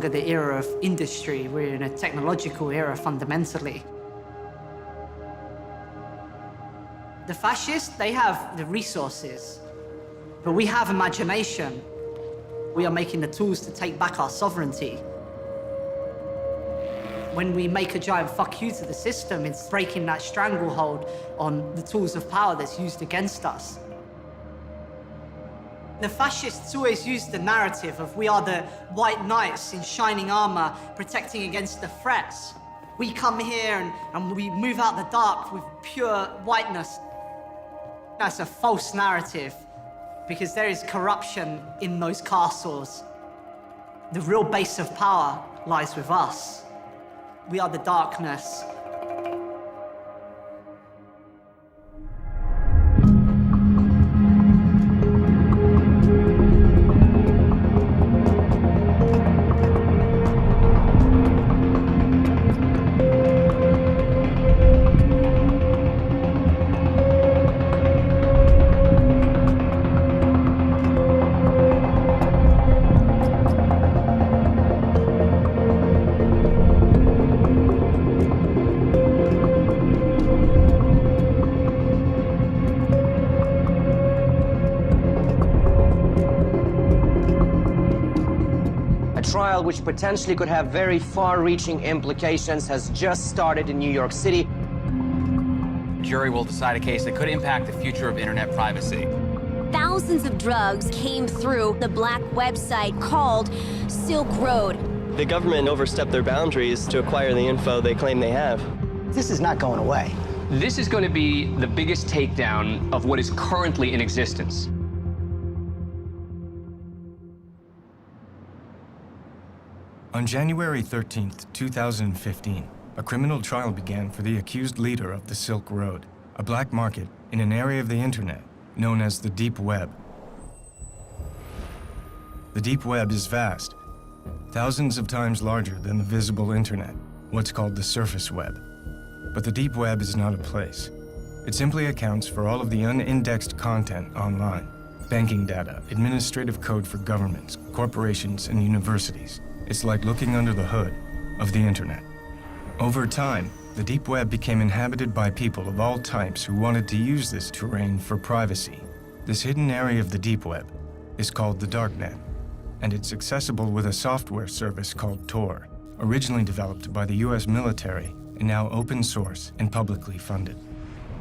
longer the era of industry. We're in a technological era, fundamentally. The fascists, they have the resources, but we have imagination. We are making the tools to take back our sovereignty. When we make a giant fuck you to the system, it's breaking that stranglehold on the tools of power that's used against us. The fascists always use the narrative of we are the white knights in shining armor protecting against the threats. We come here and we move out the dark with pure whiteness. That's a false narrative because there is corruption in those castles. The real base of power lies with us. We are the darkness. Trial which potentially could have very far-reaching implications has just started in New York City. The jury will decide a case that could impact the future of internet privacy. Thousands of drugs came through the black website called Silk Road. The government overstepped their boundaries to acquire the info they claim they have. This is not going away. This is going to be the biggest takedown of what is currently in existence. On January 13, 2015, a criminal trial began for the accused leader of the Silk Road, a black market in an area of the internet known as the Deep Web. The Deep Web is vast, thousands of times larger than the visible internet, what's called the surface web. But the Deep Web is not a place. It simply accounts for all of the unindexed content online, banking data, administrative code for governments, corporations, and universities. It's like looking under the hood of the internet. Over time, the Deep Web became inhabited by people of all types who wanted to use this terrain for privacy. This hidden area of the Deep Web is called the Darknet, and it's accessible with a software service called Tor, originally developed by the US military and now open source and publicly funded.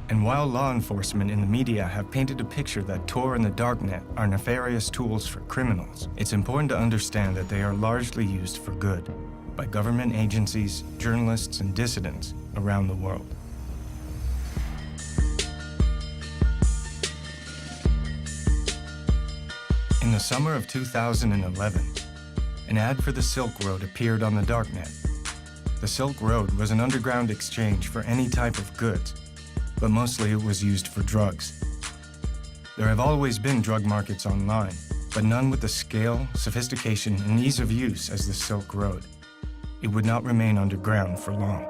And while law enforcement and the media have painted a picture that Tor and the Darknet are nefarious tools for criminals, it's important to understand that they are largely used for good by government agencies, journalists, and dissidents around the world. In the summer of 2011, an ad for the Silk Road appeared on the Darknet. The Silk Road was an underground exchange for any type of goods, but mostly it was used for drugs. There have always been drug markets online, but none with the scale, sophistication, and ease of use as the Silk Road. It would not remain underground for long.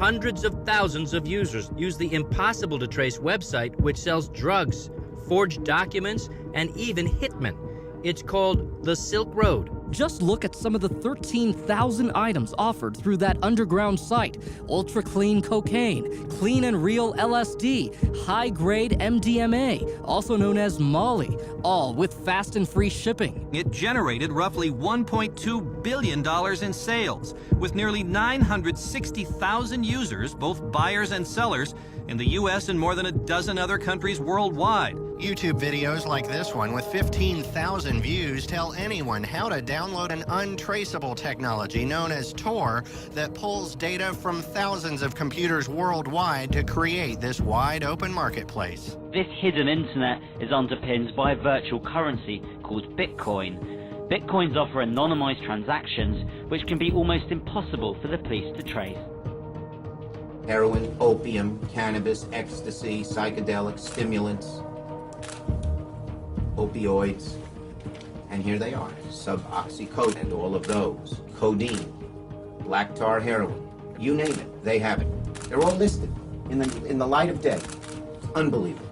Hundreds of thousands of users use the impossible-to-trace website, which sells drugs, forged documents, and even hitmen. It's called the Silk Road. Just look at some of the 13,000 items offered through that underground site. Ultra-clean cocaine, clean and real LSD, high-grade MDMA, also known as Molly, all with fast and free shipping. It generated roughly $1.2 billion in sales, with nearly 960,000 users, both buyers and sellers, in the US and more than a dozen other countries worldwide. YouTube videos like this one with 15,000 views tell anyone how to download an untraceable technology known as Tor that pulls data from thousands of computers worldwide to create this wide open marketplace. This hidden internet is underpinned by a virtual currency called Bitcoin. Bitcoins offer anonymized transactions which can be almost impossible for the police to trace. Heroin, opium, cannabis, ecstasy, psychedelics, stimulants, opioids, and here they are, suboxycodone and all of those, codeine, black tar heroin, you name it, they have it. They're all listed in the light of day. Unbelievable.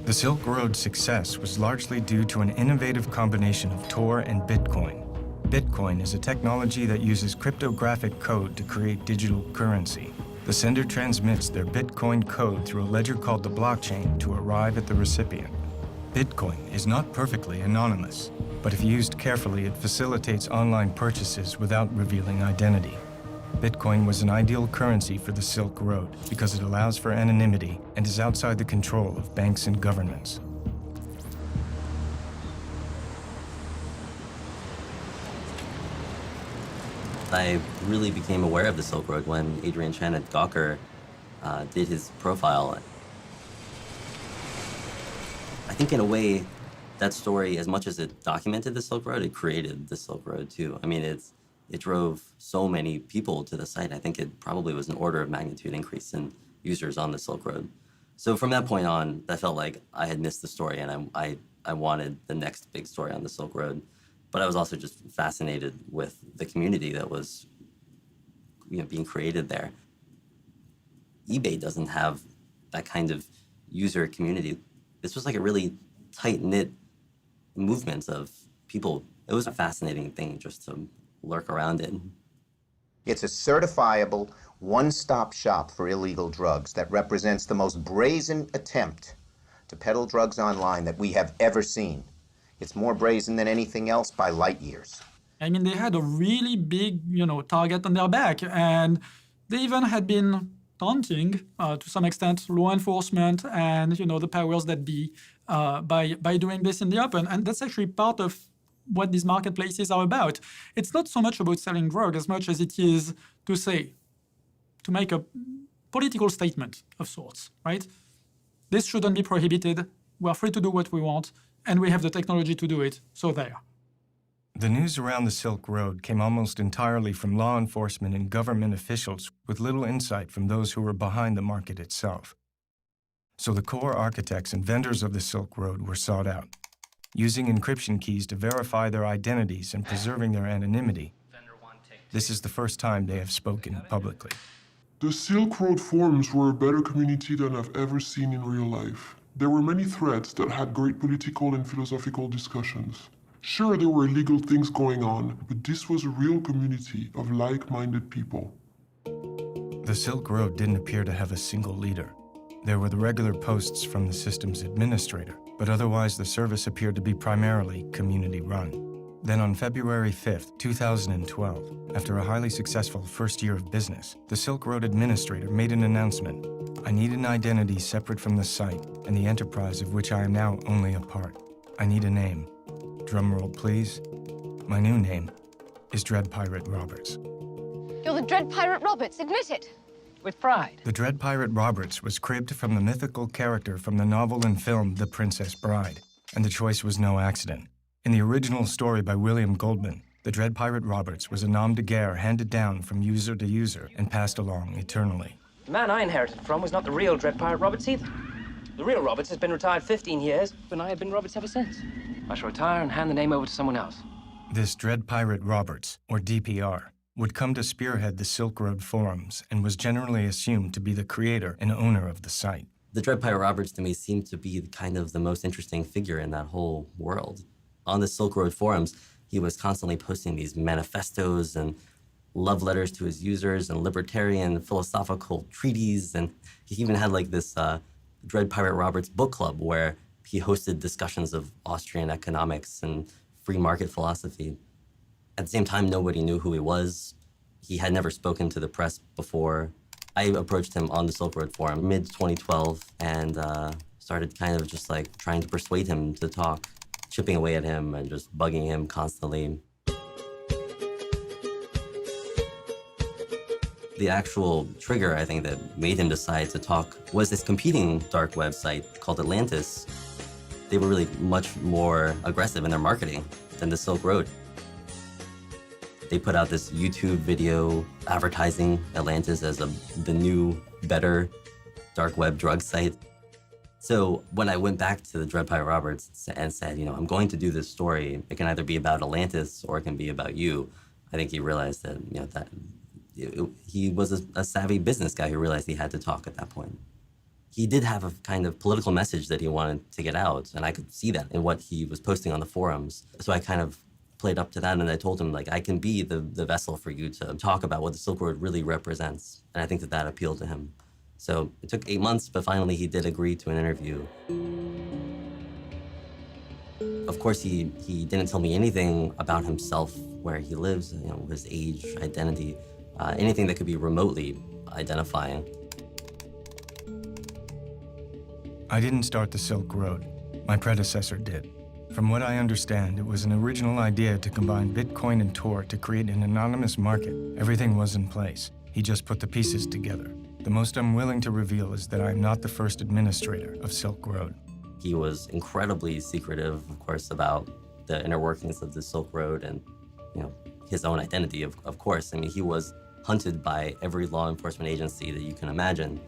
The Silk Road's success was largely due to an innovative combination of Tor and Bitcoin. Bitcoin is a technology that uses cryptographic code to create digital currency. The sender transmits their Bitcoin code through a ledger called the blockchain to arrive at the recipient. Bitcoin is not perfectly anonymous, but if used carefully, it facilitates online purchases without revealing identity. Bitcoin was an ideal currency for the Silk Road because it allows for anonymity and is outside the control of banks and governments. I really became aware of the Silk Road when Adrian Chen at Gawker did his profile. I think in a way, that story, as much as it documented the Silk Road, it created the Silk Road too. I mean, it drove so many people to the site. I think it probably was an order of magnitude increase in users on the Silk Road. So from that point on, I felt like I had missed the story and I wanted the next big story on the Silk Road. But I was also just fascinated with the community that was, being created there. eBay doesn't have that kind of user community. This was like a really tight-knit movement of people. It was a fascinating thing just to lurk around in. It's a certifiable, one-stop shop for illegal drugs that represents the most brazen attempt to peddle drugs online that we have ever seen. It's more brazen than anything else by light years. I mean, they had a really big, target on their back, and they even had been taunting, to some extent, law enforcement and, the powers that be by doing this in the open. And that's actually part of what these marketplaces are about. It's not so much about selling drugs as much as it is to make a political statement of sorts, right? This shouldn't be prohibited. We're free to do what we want, and we have the technology to do it, so there. The news around the Silk Road came almost entirely from law enforcement and government officials with little insight from those who were behind the market itself. So the core architects and vendors of the Silk Road were sought out, using encryption keys to verify their identities and preserving their anonymity. This is the first time they have spoken publicly. The Silk Road forums were a better community than I've ever seen in real life. There were many threads that had great political and philosophical discussions. Sure, there were illegal things going on, but this was a real community of like-minded people. The Silk Road didn't appear to have a single leader. There were the regular posts from the system's administrator, but otherwise the service appeared to be primarily community-run. Then on February 5th, 2012, after a highly successful first year of business, the Silk Road administrator made an announcement. I need an identity separate from the site and the enterprise of which I am now only a part. I need a name. Drumroll, please. My new name is Dread Pirate Roberts. You're the Dread Pirate Roberts, admit it. With pride. The Dread Pirate Roberts was cribbed from the mythical character from the novel and film The Princess Bride, and the choice was no accident. In the original story by William Goldman, the Dread Pirate Roberts was a nom de guerre handed down from user to user and passed along eternally. The man I inherited from was not the real Dread Pirate Roberts either. The real Roberts has been retired 15 years, and I have been Roberts ever since. I shall retire and hand the name over to someone else. This Dread Pirate Roberts, or DPR, would come to spearhead the Silk Road forums and was generally assumed to be the creator and owner of the site. The Dread Pirate Roberts to me seemed to be kind of the most interesting figure in that whole world. On the Silk Road forums, he was constantly posting these manifestos and love letters to his users and libertarian philosophical treatises, and he even had like this Dread Pirate Roberts book club where he hosted discussions of Austrian economics and free market philosophy. At the same time, nobody knew who he was. He had never spoken to the press before. I approached him on the Silk Road forum mid-2012 and started kind of just like trying to persuade him to talk, chipping away at him and just bugging him constantly. The actual trigger, I think, that made him decide to talk was this competing dark website called Atlantis. They were really much more aggressive in their marketing than the Silk Road. They put out this YouTube video advertising Atlantis as the new, better dark web drug site. So when I went back to the Dread Pirate Roberts and said, I'm going to do this story, it can either be about Atlantis or it can be about you, I think he realized that, that he was a savvy business guy who realized he had to talk at that point. He did have a kind of political message that he wanted to get out, and I could see that in what he was posting on the forums. So I kind of played up to that, and I told him, like, I can be the vessel for you to talk about what the Silk Road really represents. And I think that appealed to him. So it took 8 months, but finally he did agree to an interview. Of course, he didn't tell me anything about himself, where he lives, you know, his age, identity, anything that could be remotely identifying. I didn't start the Silk Road. My predecessor did. From what I understand, it was an original idea to combine Bitcoin and Tor to create an anonymous market. Everything was in place. He just put the pieces together. The most I'm willing to reveal is that I am not the first administrator of Silk Road. He was incredibly secretive, of course, about the inner workings of the Silk Road and, you know, his own identity, of course. I mean, he was hunted by every law enforcement agency that you can imagine.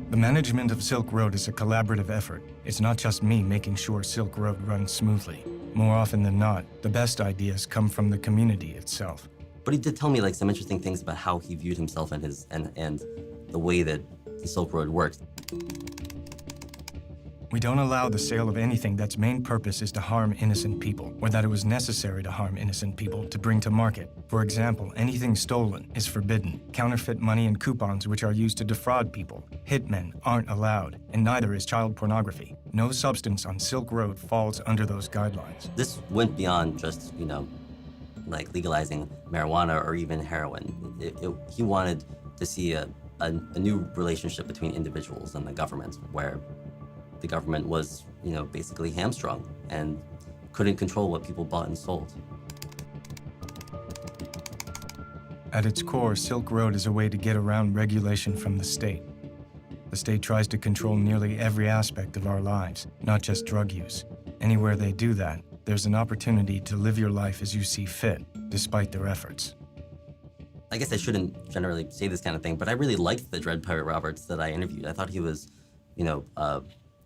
The management of Silk Road is a collaborative effort. It's not just me making sure Silk Road runs smoothly. More often than not, the best ideas come from the community itself. But he did tell me, like, some interesting things about how he viewed himself and and the way that the Silk Road works. We don't allow the sale of anything that's main purpose is to harm innocent people, or that it was necessary to harm innocent people to bring to market. For example, anything stolen is forbidden. Counterfeit money and coupons which are used to defraud people. Hitmen aren't allowed, and neither is child pornography. No substance on Silk Road falls under those guidelines. This went beyond just, you know, like legalizing marijuana or even heroin. He wanted to see a new relationship between individuals and the government, where the government was, you know, basically hamstrung and couldn't control what people bought and sold. At its core, Silk Road is a way to get around regulation from the state. The state tries to control nearly every aspect of our lives, not just drug use. Anywhere they do that, there's an opportunity to live your life as you see fit, despite their efforts. I guess I shouldn't generally say this kind of thing, but I really liked the Dread Pirate Roberts that I interviewed. I thought he was, you know,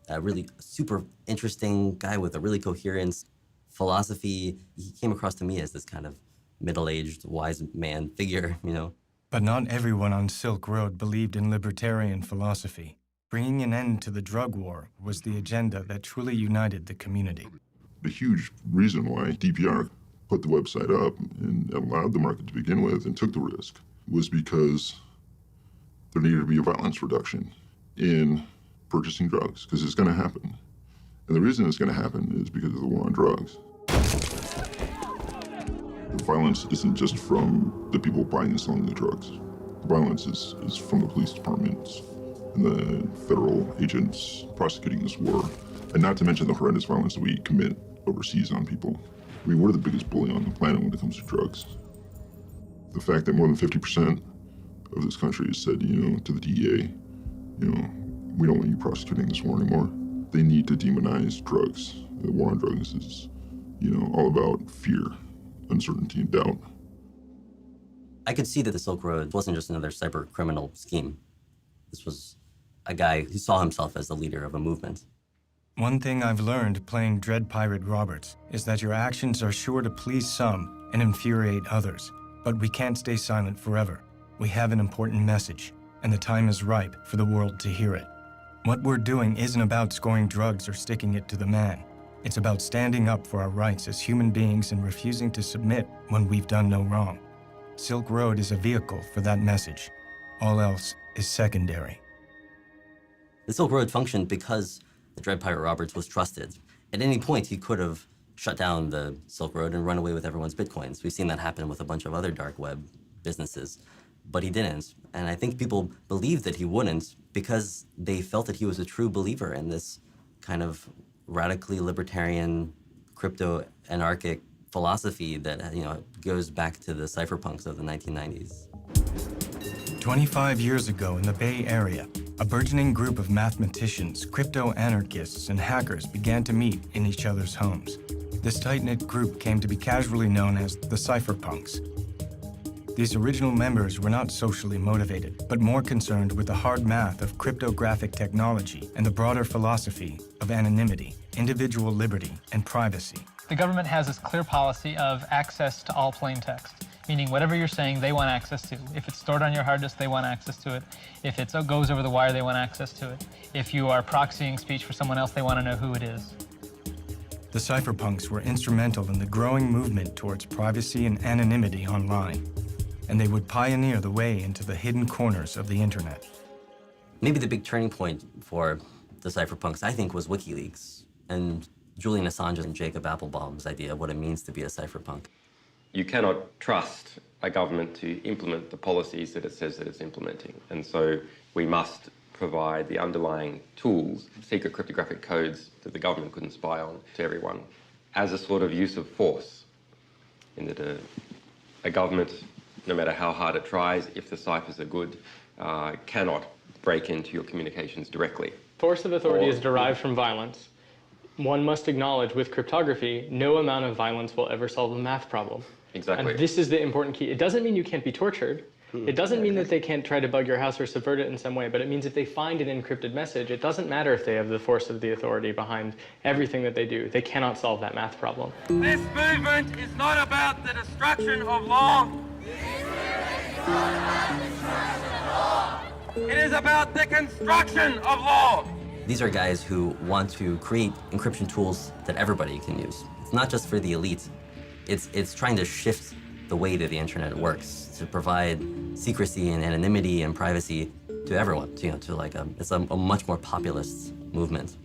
a really super interesting guy with a really coherent philosophy. He came across to me as this kind of middle-aged, wise man figure, you know. But not everyone on Silk Road believed in libertarian philosophy. Bringing an end to the drug war was the agenda that truly united the community. The huge reason why DPR put the website up and allowed the market to begin with and took the risk was because there needed to be a violence reduction in purchasing drugs, because it's going to happen. And the reason it's going to happen is because of the war on drugs. The violence isn't just from the people buying and selling the drugs. The violence is from the police departments and the federal agents prosecuting this war, and not to mention the horrendous violence that we commit overseas on people. I mean, we're the biggest bully on the planet when it comes to drugs. The fact that more than 50% of this country has said, you know, to the DEA, you know, we don't want you prosecuting this war anymore. They need to demonize drugs. The war on drugs is, you know, all about fear, uncertainty, and doubt. I could see that the Silk Road wasn't just another cyber criminal scheme. This was a guy who saw himself as the leader of a movement. One thing I've learned playing Dread Pirate Roberts is that your actions are sure to please some and infuriate others. But we can't stay silent forever. We have an important message, and the time is ripe for the world to hear it. What we're doing isn't about scoring drugs or sticking it to the man. It's about standing up for our rights as human beings and refusing to submit when we've done no wrong. Silk Road is a vehicle for that message. All else is secondary. The Silk Road functioned because the Dread Pirate Roberts was trusted. At any point, he could have shut down the Silk Road and run away with everyone's bitcoins. We've seen that happen with a bunch of other dark web businesses, but he didn't. And I think people believed that he wouldn't because they felt that he was a true believer in this kind of radically libertarian, crypto-anarchic philosophy that, you know, goes back to the cypherpunks of the 1990s. 25 years ago in the Bay Area, a burgeoning group of mathematicians, crypto-anarchists, and hackers began to meet in each other's homes. This tight-knit group came to be casually known as the cypherpunks. These original members were not socially motivated, but more concerned with the hard math of cryptographic technology and the broader philosophy of anonymity, individual liberty, and privacy. The government has this clear policy of access to all plain text, meaning whatever you're saying, they want access to. If it's stored on your hard disk, they want access to it. If it goes over the wire, they want access to it. If you are proxying speech for someone else, they want to know who it is. The cypherpunks were instrumental in the growing movement towards privacy and anonymity online, and they would pioneer the way into the hidden corners of the internet. Maybe the big turning point for the cypherpunks, I think, was WikiLeaks and Julian Assange and Jacob Applebaum's idea of what it means to be a cypherpunk. You cannot trust a government to implement the policies that it says that it's implementing. And so we must provide the underlying tools, secret cryptographic codes that the government couldn't spy on, to everyone as a sort of use of force. In that a government, no matter how hard it tries, if the ciphers are good, cannot break into your communications directly. Force of authority is derived from violence. One must acknowledge with cryptography, no amount of violence will ever solve a math problem. Exactly. And this is the important key. It doesn't mean you can't be tortured. It doesn't mean that they can't try to bug your house or subvert it in some way, but it means if they find an encrypted message, it doesn't matter if they have the force of the authority behind everything that they do. They cannot solve that math problem. This movement is not about the destruction of law. It is about the construction of law. These are guys who want to create encryption tools that everybody can use. It's not just for the elite. It's trying to shift the way that the internet works, to provide secrecy and anonymity and privacy to everyone, it's a much more populist movement.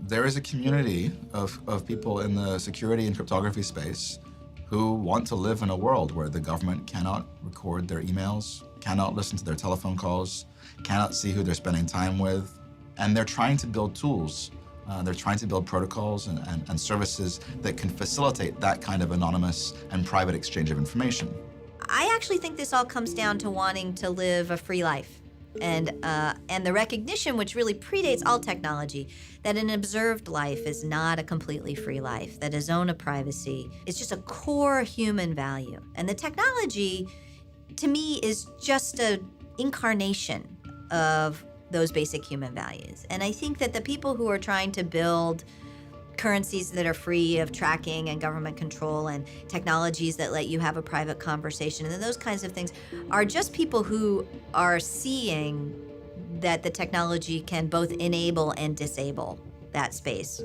There is a community of people in the security and cryptography space who want to live in a world where the government cannot record their emails, cannot listen to their telephone calls, cannot see who they're spending time with, and they're trying to build tools. They're trying to build protocols and services that can facilitate that kind of anonymous and private exchange of information. I actually think this all comes down to wanting to live a free life, and the recognition, which really predates all technology, that an observed life is not a completely free life, that a zone of privacy is just a core human value. And the technology, to me, is just an incarnation of those basic human values. And I think that the people who are trying to build currencies that are free of tracking and government control and technologies that let you have a private conversation and those kinds of things are just people who are seeing that the technology can both enable and disable that space.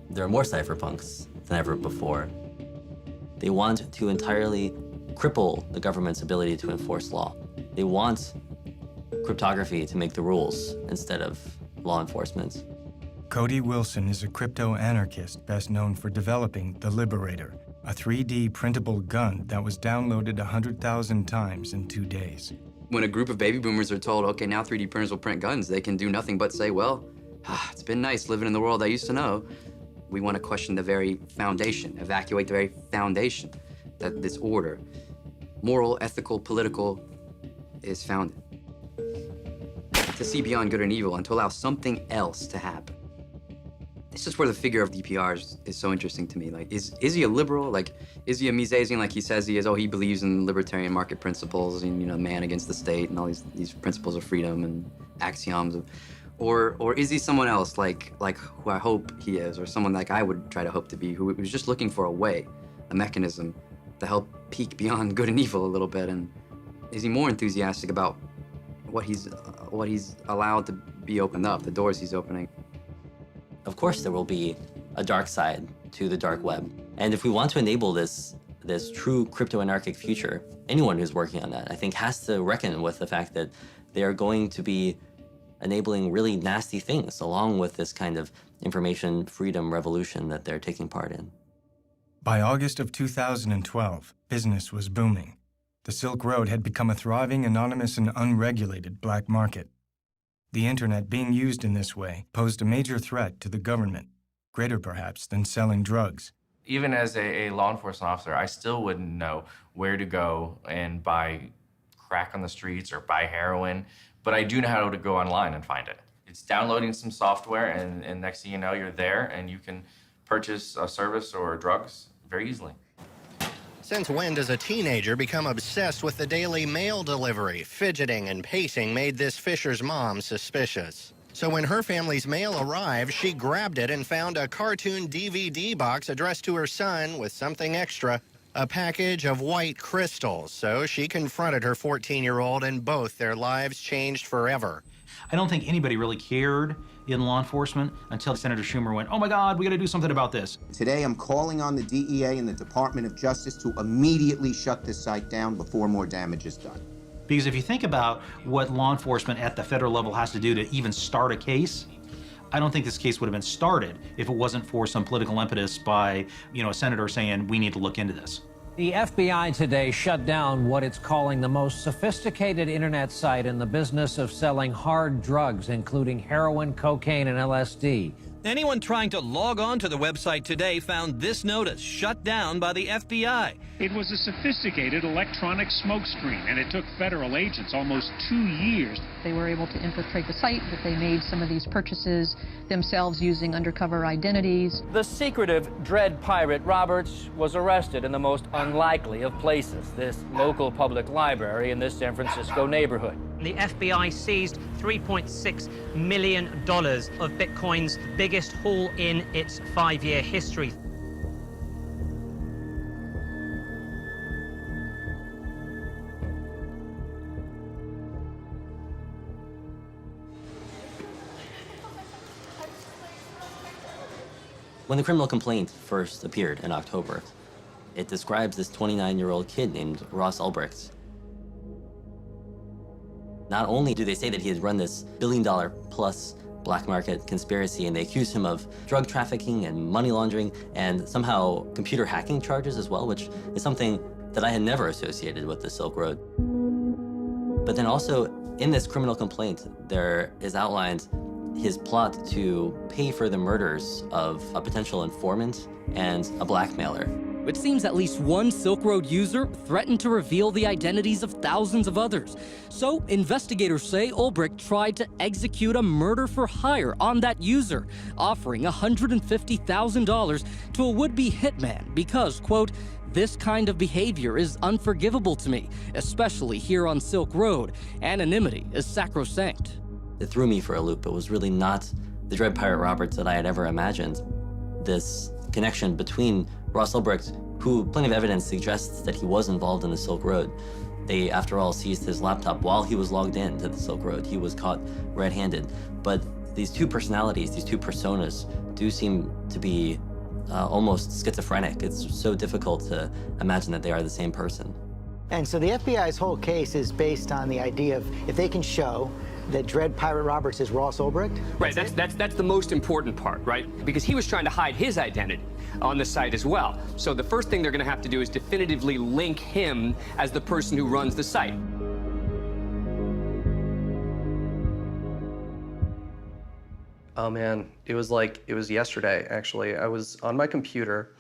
There are more cypherpunks than ever before. They want to entirely cripple the government's ability to enforce law. They want cryptography to make the rules instead of law enforcement. Cody Wilson is a crypto-anarchist best known for developing the Liberator, a 3D printable gun that was downloaded 100,000 times in 2 days. When a group of baby boomers are told, okay, now 3D printers will print guns, they can do nothing but say, well, it's been nice living in the world I used to know. We want to question the very foundation, evacuate the very foundation that this order, moral, ethical, political, is founded. To see beyond good and evil and to allow something else to happen. It's just where the figure of DPR is so interesting to me. Like, is he a liberal? Like, is he a Misesian like he says he is? Oh, he believes in libertarian market principles and, man against the state and all these principles of freedom and axioms of, or is he someone else like who I hope he is, or someone like I would try to hope to be, who was just looking for a way, a mechanism to help peek beyond good and evil a little bit? And is he more enthusiastic about what he's allowed to be opened up, the doors he's opening? Of course there will be a dark side to the dark web. And if we want to enable this true crypto-anarchic future, anyone who's working on that, I think, has to reckon with the fact that they are going to be enabling really nasty things along with this kind of information freedom revolution that they're taking part in. By August of 2012, business was booming. The Silk Road had become a thriving, anonymous, and unregulated black market. The internet being used in this way posed a major threat to the government, greater perhaps than selling drugs. Even as a law enforcement officer, I still wouldn't know where to go and buy crack on the streets or buy heroin, but I do know how to go online and find it. It's downloading some software, and next thing you know, you're there, and you can purchase a service or drugs very easily. Since when does a teenager become obsessed with the daily mail delivery? Fidgeting and pacing made this Fisher's mom suspicious. So when her family's mail arrived, she grabbed it and found a cartoon DVD box addressed to her son with something extra, a package of white crystals. So she confronted her 14-year-old, and both their lives changed forever. I don't think anybody really cared in law enforcement until Senator Schumer went, oh my God, we got to do something about this. Today, I'm calling on the DEA and the Department of Justice to immediately shut this site down before more damage is done. Because if you think about what law enforcement at the federal level has to do to even start a case, I don't think this case would have been started if it wasn't for some political impetus by, a senator saying, we need to look into this. The FBI today shut down what it's calling the most sophisticated internet site in the business of selling hard drugs, including heroin, cocaine, and LSD. Anyone trying to log on to the website today found this notice shut down by the FBI. It was a sophisticated electronic smokescreen, and it took federal agents almost 2 years. They were able to infiltrate the site, that they made some of these purchases themselves using undercover identities. The secretive Dread Pirate Roberts was arrested in the most unlikely of places, this local public library in this San Francisco neighborhood. The FBI seized $3.6 million of Bitcoin's biggest haul in its 5-year history. When the criminal complaint first appeared in October, it describes this 29-year-old kid named Ross Ulbricht. Not only do they say that he has run this billion-dollar-plus black market conspiracy, and they accuse him of drug trafficking and money laundering and somehow computer hacking charges as well, which is something that I had never associated with the Silk Road. But then also in this criminal complaint, there is outlined his plot to pay for the murders of a potential informant and a blackmailer. It seems at least one Silk Road user threatened to reveal the identities of thousands of others. So investigators say Ulbricht tried to execute a murder for hire on that user, offering $150,000 to a would-be hitman because, quote, "This kind of behavior is unforgivable to me, especially here on Silk Road. Anonymity is sacrosanct." It threw me for a loop. It was really not the Dread Pirate Roberts that I had ever imagined. This connection between Ross Ulbricht, who plenty of evidence suggests that he was involved in the Silk Road. They, after all, seized his laptop while he was logged in to the Silk Road. He was caught red-handed. But these two personalities, these two personas, do seem to be almost schizophrenic. It's so difficult to imagine that they are the same person. And so the FBI's whole case is based on the idea of if they can show that Dread Pirate Roberts is Ross Ulbricht. Right, that's the most important part, right? Because he was trying to hide his identity on the site as well. So the first thing they're going to have to do is definitively link him as the person who runs the site. Oh man, it was yesterday, actually. I was on my computer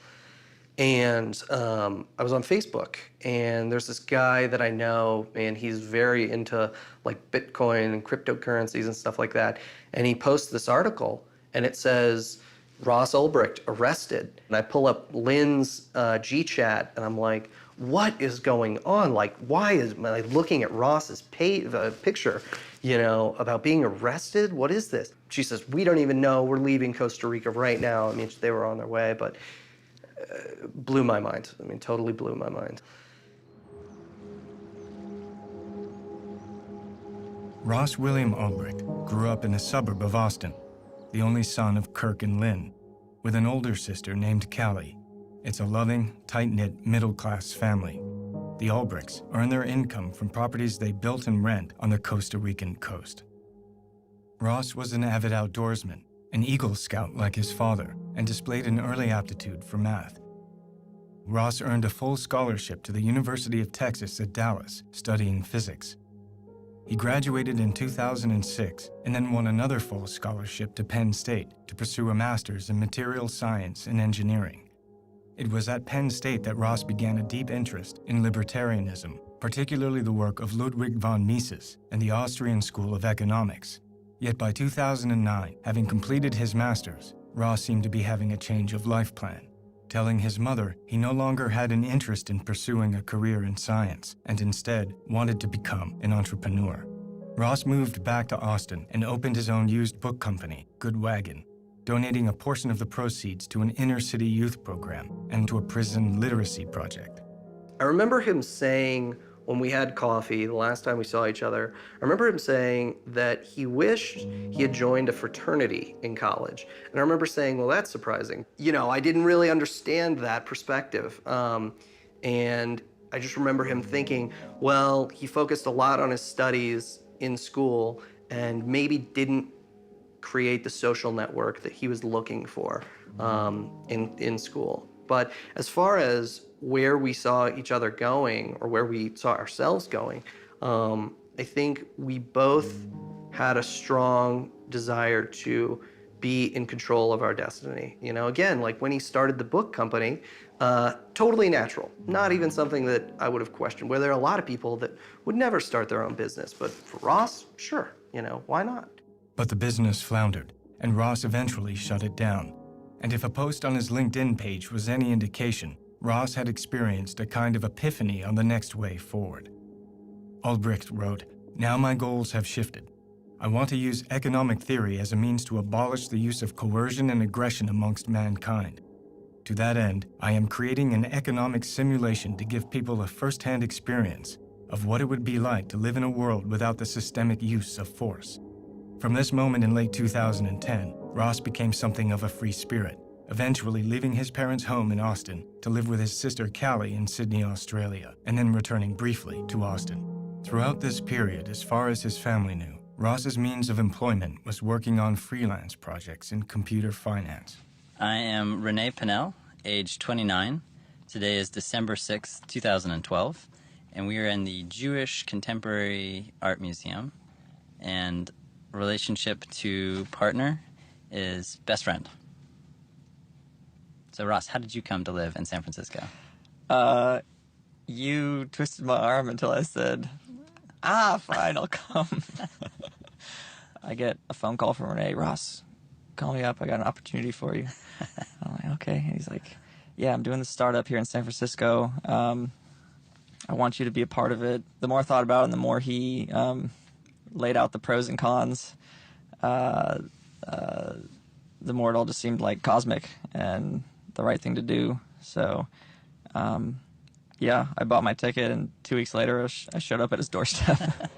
and I was on Facebook, and there's this guy that I know, and he's very into like Bitcoin and cryptocurrencies and stuff like that. And he posts this article, and it says, Ross Ulbricht arrested. And I pull up Lynn's G-chat, and I'm like, what is going on? Like, why am I looking at Ross's picture, about being arrested? What is this? She says, we don't even know. We're leaving Costa Rica right now. I mean, they were on their way, but blew my mind. I mean, totally blew my mind. Ross William Ulbricht grew up in a suburb of Austin, the only son of Kirk and Lynn, with an older sister named Callie. It's a loving, tight-knit, middle-class family. The Ulbrichts earn their income from properties they built and rent on the Costa Rican coast. Ross was an avid outdoorsman, an Eagle Scout like his father, and displayed an early aptitude for math. Ross earned a full scholarship to the University of Texas at Dallas, studying physics. He graduated in 2006 and then won another full scholarship to Penn State to pursue a master's in material science and engineering. It was at Penn State that Ross began a deep interest in libertarianism, particularly the work of Ludwig von Mises and the Austrian School of Economics. Yet by 2009, having completed his master's, Ross seemed to be having a change of life plan, telling his mother he no longer had an interest in pursuing a career in science and instead wanted to become an entrepreneur. Ross moved back to Austin and opened his own used book company, Good Wagon, donating a portion of the proceeds to an inner-city youth program and to a prison literacy project. I remember him saying when we had coffee, the last time we saw each other, I remember him saying that he wished he had joined a fraternity in college. And I remember saying, well, that's surprising. You know, I didn't really understand that perspective. And I just remember him thinking, well, he focused a lot on his studies in school and maybe didn't create the social network that he was looking for in school. But as far as where we saw each other going or where we saw ourselves going, I think we both had a strong desire to be in control of our destiny. You know, again, like when he started the book company, totally natural, not even something that I would have questioned, where there are a lot of people that would never start their own business. But for Ross, sure, you know, why not? But the business floundered, and Ross eventually shut it down. And if a post on his LinkedIn page was any indication, Ross had experienced a kind of epiphany on the next way forward. Albrecht wrote, "Now my goals have shifted. I want to use economic theory as a means to abolish the use of coercion and aggression amongst mankind. To that end, I am creating an economic simulation to give people a first-hand experience of what it would be like to live in a world without the systemic use of force." From this moment in late 2010, Ross became something of a free spirit, eventually leaving his parents' home in Austin to live with his sister Callie in Sydney, Australia, and then returning briefly to Austin. Throughout this period, as far as his family knew, Ross's means of employment was working on freelance projects in computer finance. I am Renee Pinnell, age 29. Today is December 6th, 2012, and we are in the Jewish Contemporary Art Museum, and relationship to partner is best friend. So Ross, how did you come to live in San Francisco? You twisted my arm until I said, fine, I'll come. I get a phone call from Renee. "Ross, call me up. I got an opportunity for you." I'm like, okay. And he's like, "Yeah, I'm doing this startup here in San Francisco. I want you to be a part of it." The more I thought about it, and the more he laid out the pros and cons, the more it all just seemed like cosmic and the right thing to do. So, yeah, I bought my ticket, and 2 weeks later, I showed up at his doorstep.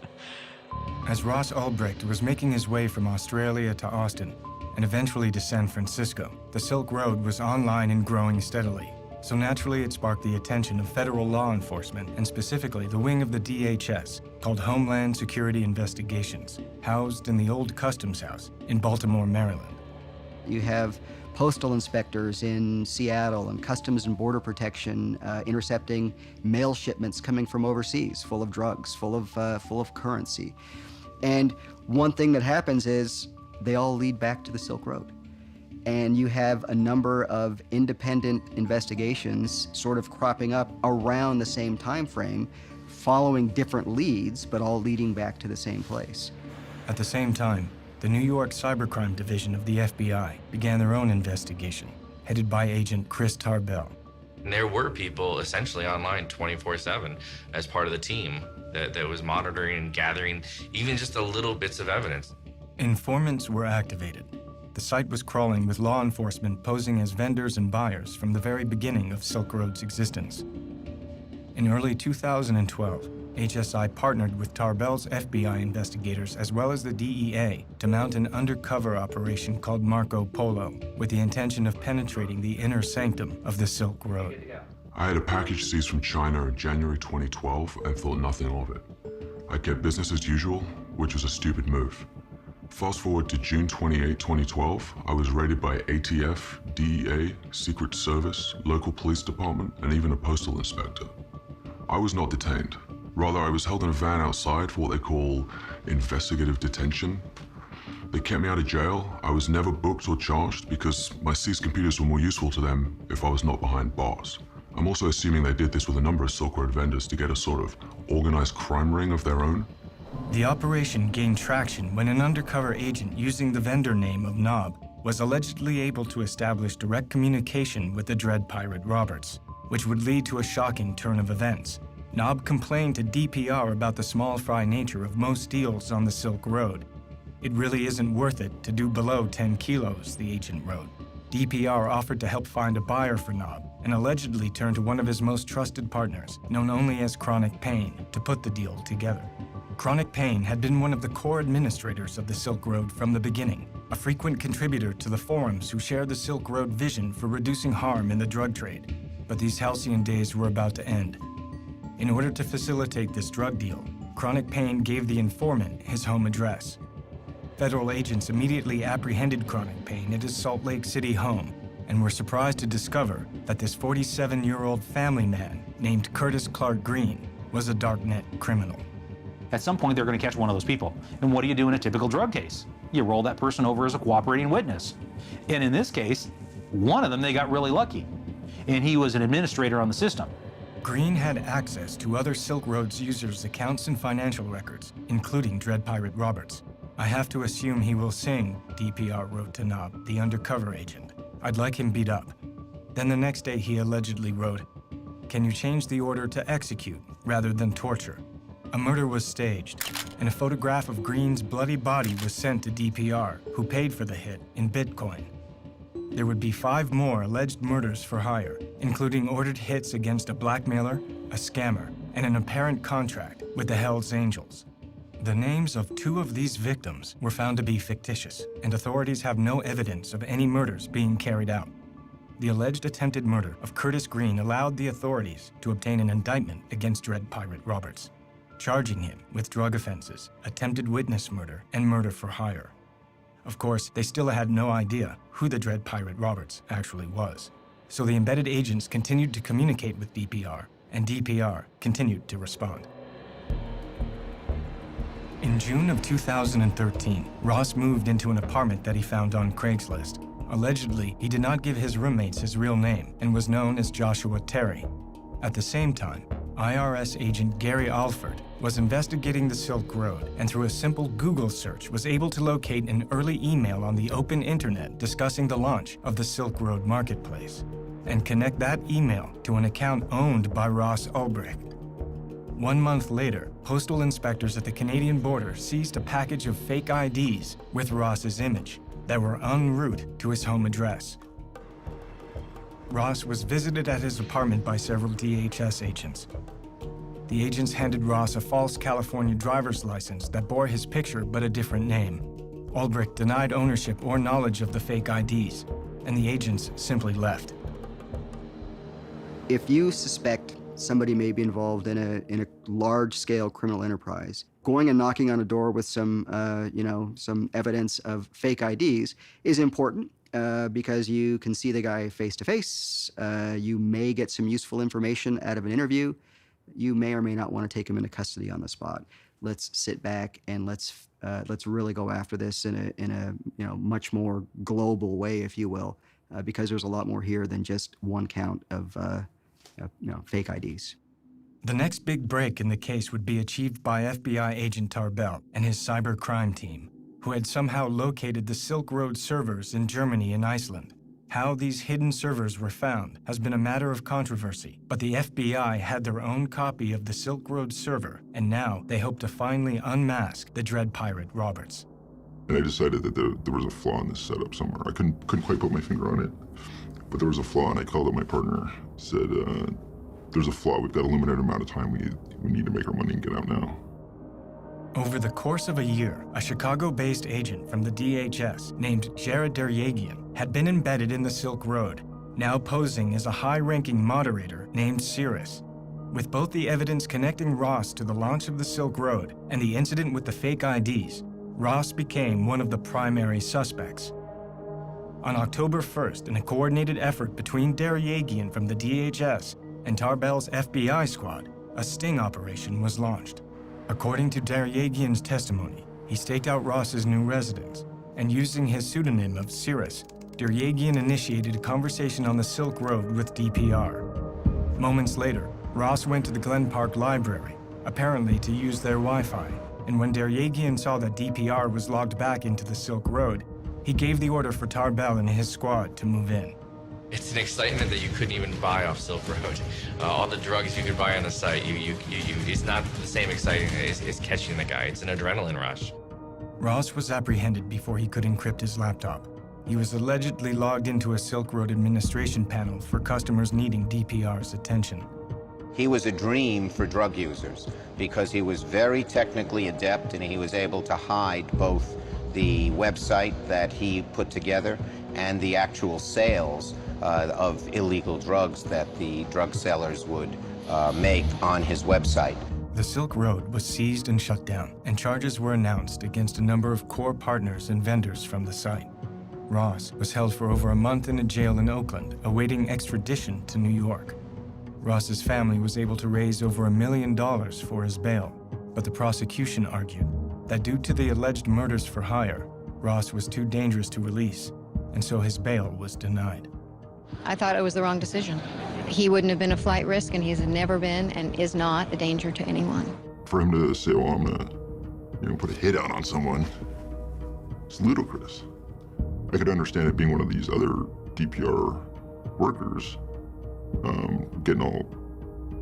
As Ross Albrecht was making his way from Australia to Austin, and eventually to San Francisco, the Silk Road was online and growing steadily. So naturally, it sparked the attention of federal law enforcement, and specifically the wing of the DHS, called Homeland Security Investigations, housed in the old Customs House in Baltimore, Maryland. You have postal inspectors in Seattle and Customs and Border Protection intercepting mail shipments coming from overseas, full of drugs, full of currency. And one thing that happens is they all lead back to the Silk Road. And you have a number of independent investigations sort of cropping up around the same time frame, following different leads, but all leading back to the same place. At the same time, the New York Cybercrime Division of the FBI began their own investigation, headed by Agent Chris Tarbell. And there were people essentially online 24/7 as part of the team that was monitoring and gathering even just a little bits of evidence. Informants were activated. The site was crawling with law enforcement posing as vendors and buyers from the very beginning of Silk Road's existence. In early 2012, HSI partnered with Tarbell's FBI investigators as well as the DEA to mount an undercover operation called Marco Polo with the intention of penetrating the inner sanctum of the Silk Road. I had a package seized from China in January 2012 and thought nothing of it. I kept business as usual, which was a stupid move. Fast forward to June 28, 2012, I was raided by ATF, DEA, Secret Service, local police department, and even a postal inspector. I was not detained. Rather, I was held in a van outside for what they call investigative detention. They kept me out of jail. I was never booked or charged because my seized computers were more useful to them if I was not behind bars. I'm also assuming they did this with a number of Silk Road vendors to get a sort of organized crime ring of their own. The operation gained traction when an undercover agent using the vendor name of Knob was allegedly able to establish direct communication with the Dread Pirate Roberts, which would lead to a shocking turn of events. Knob complained to DPR about the small fry nature of most deals on the Silk Road. It really isn't worth it to do below 10 kilos, the agent wrote. DPR offered to help find a buyer for Knob and allegedly turned to one of his most trusted partners, known only as Chronic Pain, to put the deal together. Chronic Pain had been one of the core administrators of the Silk Road from the beginning, a frequent contributor to the forums who shared the Silk Road vision for reducing harm in the drug trade. But these halcyon days were about to end. In order to facilitate this drug deal, Chronic Pain gave the informant his home address. Federal agents immediately apprehended Chronic Pain at his Salt Lake City home and were surprised to discover that this 47-year-old family man named Curtis Clark Green was a darknet criminal. At some point, they're going to catch one of those people. And what do you do in a typical drug case? You roll that person over as a cooperating witness. And in this case, one of them, they got really lucky. And he was an administrator on the system. Green had access to other Silk Road's users' accounts and financial records, including Dread Pirate Roberts. I have to assume he will sing, DPR wrote to Knob, the undercover agent. I'd like him beat up. Then the next day he allegedly wrote, "Can you change the order to execute rather than torture?" A murder was staged, and a photograph of Green's bloody body was sent to DPR, who paid for the hit in Bitcoin. There would be 5 more alleged murders for hire, including ordered hits against a blackmailer, a scammer, and an apparent contract with the Hells Angels. The names of 2 of these victims were found to be fictitious, and authorities have no evidence of any murders being carried out. The alleged attempted murder of Curtis Green allowed the authorities to obtain an indictment against Dread Pirate Roberts, charging him with drug offenses, attempted witness murder, and murder for hire. Of course, they still had no idea who the Dread Pirate Roberts actually was. So the embedded agents continued to communicate with DPR, and DPR continued to respond. In June of 2013, Ross moved into an apartment that he found on Craigslist. Allegedly, he did not give his roommates his real name and was known as Joshua Terry. At the same time, IRS agent Gary Alford was investigating the Silk Road and through a simple Google search was able to locate an early email on the open internet discussing the launch of the Silk Road marketplace and connect that email to an account owned by Ross Ulbricht. 1 month later, postal inspectors at the Canadian border seized a package of fake IDs with Ross's image that were en route to his home address. Ross was visited at his apartment by several DHS agents. The agents handed Ross a false California driver's license that bore his picture but a different name. Ulbricht denied ownership or knowledge of the fake IDs, and the agents simply left. If you suspect somebody may be involved in a large-scale criminal enterprise, going and knocking on a door with some evidence of fake IDs is important because you can see the guy face to face. You may get some useful information out of an interview. You may or may not want to take him into custody on the spot. Let's sit back and let's really go after this in a much more global way, if you will, because there's a lot more here than just one count of fake IDs. The next big break in the case would be achieved by FBI agent Tarbell and his cybercrime team, who had somehow located the Silk Road servers in Germany and Iceland. How these hidden servers were found has been a matter of controversy, but the FBI had their own copy of the Silk Road server, and now they hope to finally unmask the Dread Pirate Roberts. And I decided that there was a flaw in this setup somewhere. I couldn't quite put my finger on it, but there was a flaw, and I called up my partner, said, there's a flaw, we've got a limited amount of time, we need to make our money and get out now. Over the course of a year, a Chicago-based agent from the DHS named Jared Deryagian had been embedded in the Silk Road, now posing as a high-ranking moderator named Cirrus. With both the evidence connecting Ross to the launch of the Silk Road and the incident with the fake IDs, Ross became one of the primary suspects. On October 1st, in a coordinated effort between Deryagian from the DHS and Tarbell's FBI squad, a sting operation was launched. According to Deryagian's testimony, he staked out Ross's new residence, and using his pseudonym of Cirrus, Deryagian initiated a conversation on the Silk Road with DPR. Moments later, Ross went to the Glen Park Library, apparently to use their Wi-Fi, and when Deryagian saw that DPR was logged back into the Silk Road, he gave the order for Tarbell and his squad to move in. It's an excitement that you couldn't even buy off Silk Road. All the drugs you could buy on the site, it's not the same exciting as catching the guy. It's an adrenaline rush. Ross was apprehended before he could encrypt his laptop. He was allegedly logged into a Silk Road administration panel for customers needing DPR's attention. He was a dream for drug users because he was very technically adept and he was able to hide both the website that he put together and the actual sales of illegal drugs that the drug sellers would make on his website. The Silk Road was seized and shut down, and charges were announced against a number of core partners and vendors from the site. Ross was held for over a month in a jail in Oakland, awaiting extradition to New York. Ross's family was able to raise over $1 million for his bail, but the prosecution argued that due to the alleged murders for hire, Ross was too dangerous to release, and so his bail was denied. I thought it was the wrong decision. He wouldn't have been a flight risk, and he's never been and is not a danger to anyone. For him to say, well, I'm gonna, put a hit out on someone, it's ludicrous. I could understand it being one of these other DPR workers getting all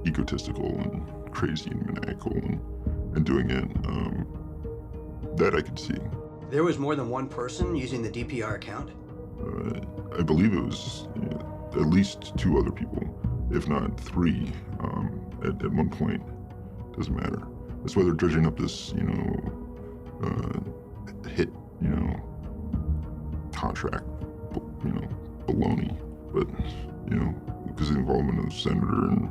egotistical and crazy and maniacal and doing it. That I could see. There was more than one person using the DPR account? I believe it was at least 2 other people, if not 3, at one point. Doesn't matter. That's why they're dredging up this, hit, contract, baloney. But, because of the involvement of the senator and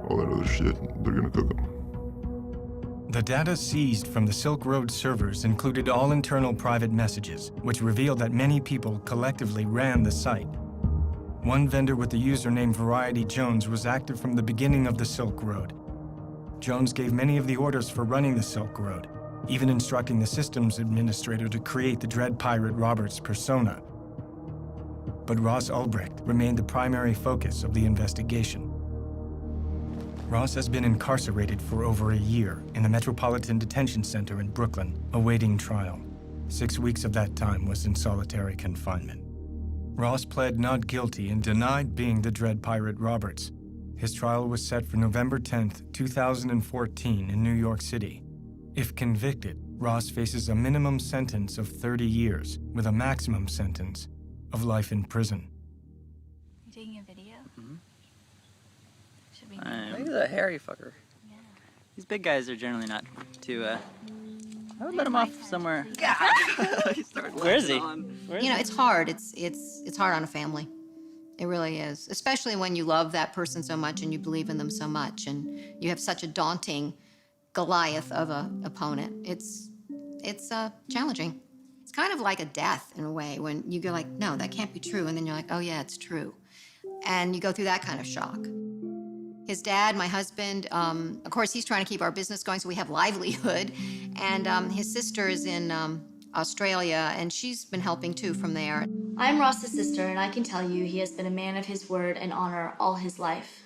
all that other shit, they're gonna cook them. The data seized from the Silk Road servers included all internal private messages, which revealed that many people collectively ran the site. One vendor with the username Variety Jones was active from the beginning of the Silk Road. Jones gave many of the orders for running the Silk Road, even instructing the systems administrator to create the Dread Pirate Roberts persona. But Ross Ulbricht remained the primary focus of the investigation. Ross has been incarcerated for over a year in the Metropolitan Detention Center in Brooklyn, awaiting trial. 6 weeks of that time was in solitary confinement. Ross pled not guilty and denied being the Dread Pirate Roberts. His trial was set for November 10th, 2014 in New York City. If convicted, Ross faces a minimum sentence of 30 years with a maximum sentence of life in prison. You taking a video? Mm-hmm. Should we? He's a hairy fucker. Yeah. These big guys are generally not too, I would let him off somewhere. Where is he? It's hard. It's hard on a family. It really is. Especially when you love that person so much and you believe in them so much and you have such a daunting Goliath of an opponent. It's challenging. It's kind of like a death in a way when you go like, no, that can't be true. And then you're like, oh yeah, it's true. And you go through that kind of shock. His dad, my husband, of course, he's trying to keep our business going so we have livelihood. And his sister is in Australia, and she's been helping too from there. I'm Ross's sister, and I can tell you he has been a man of his word and honor all his life.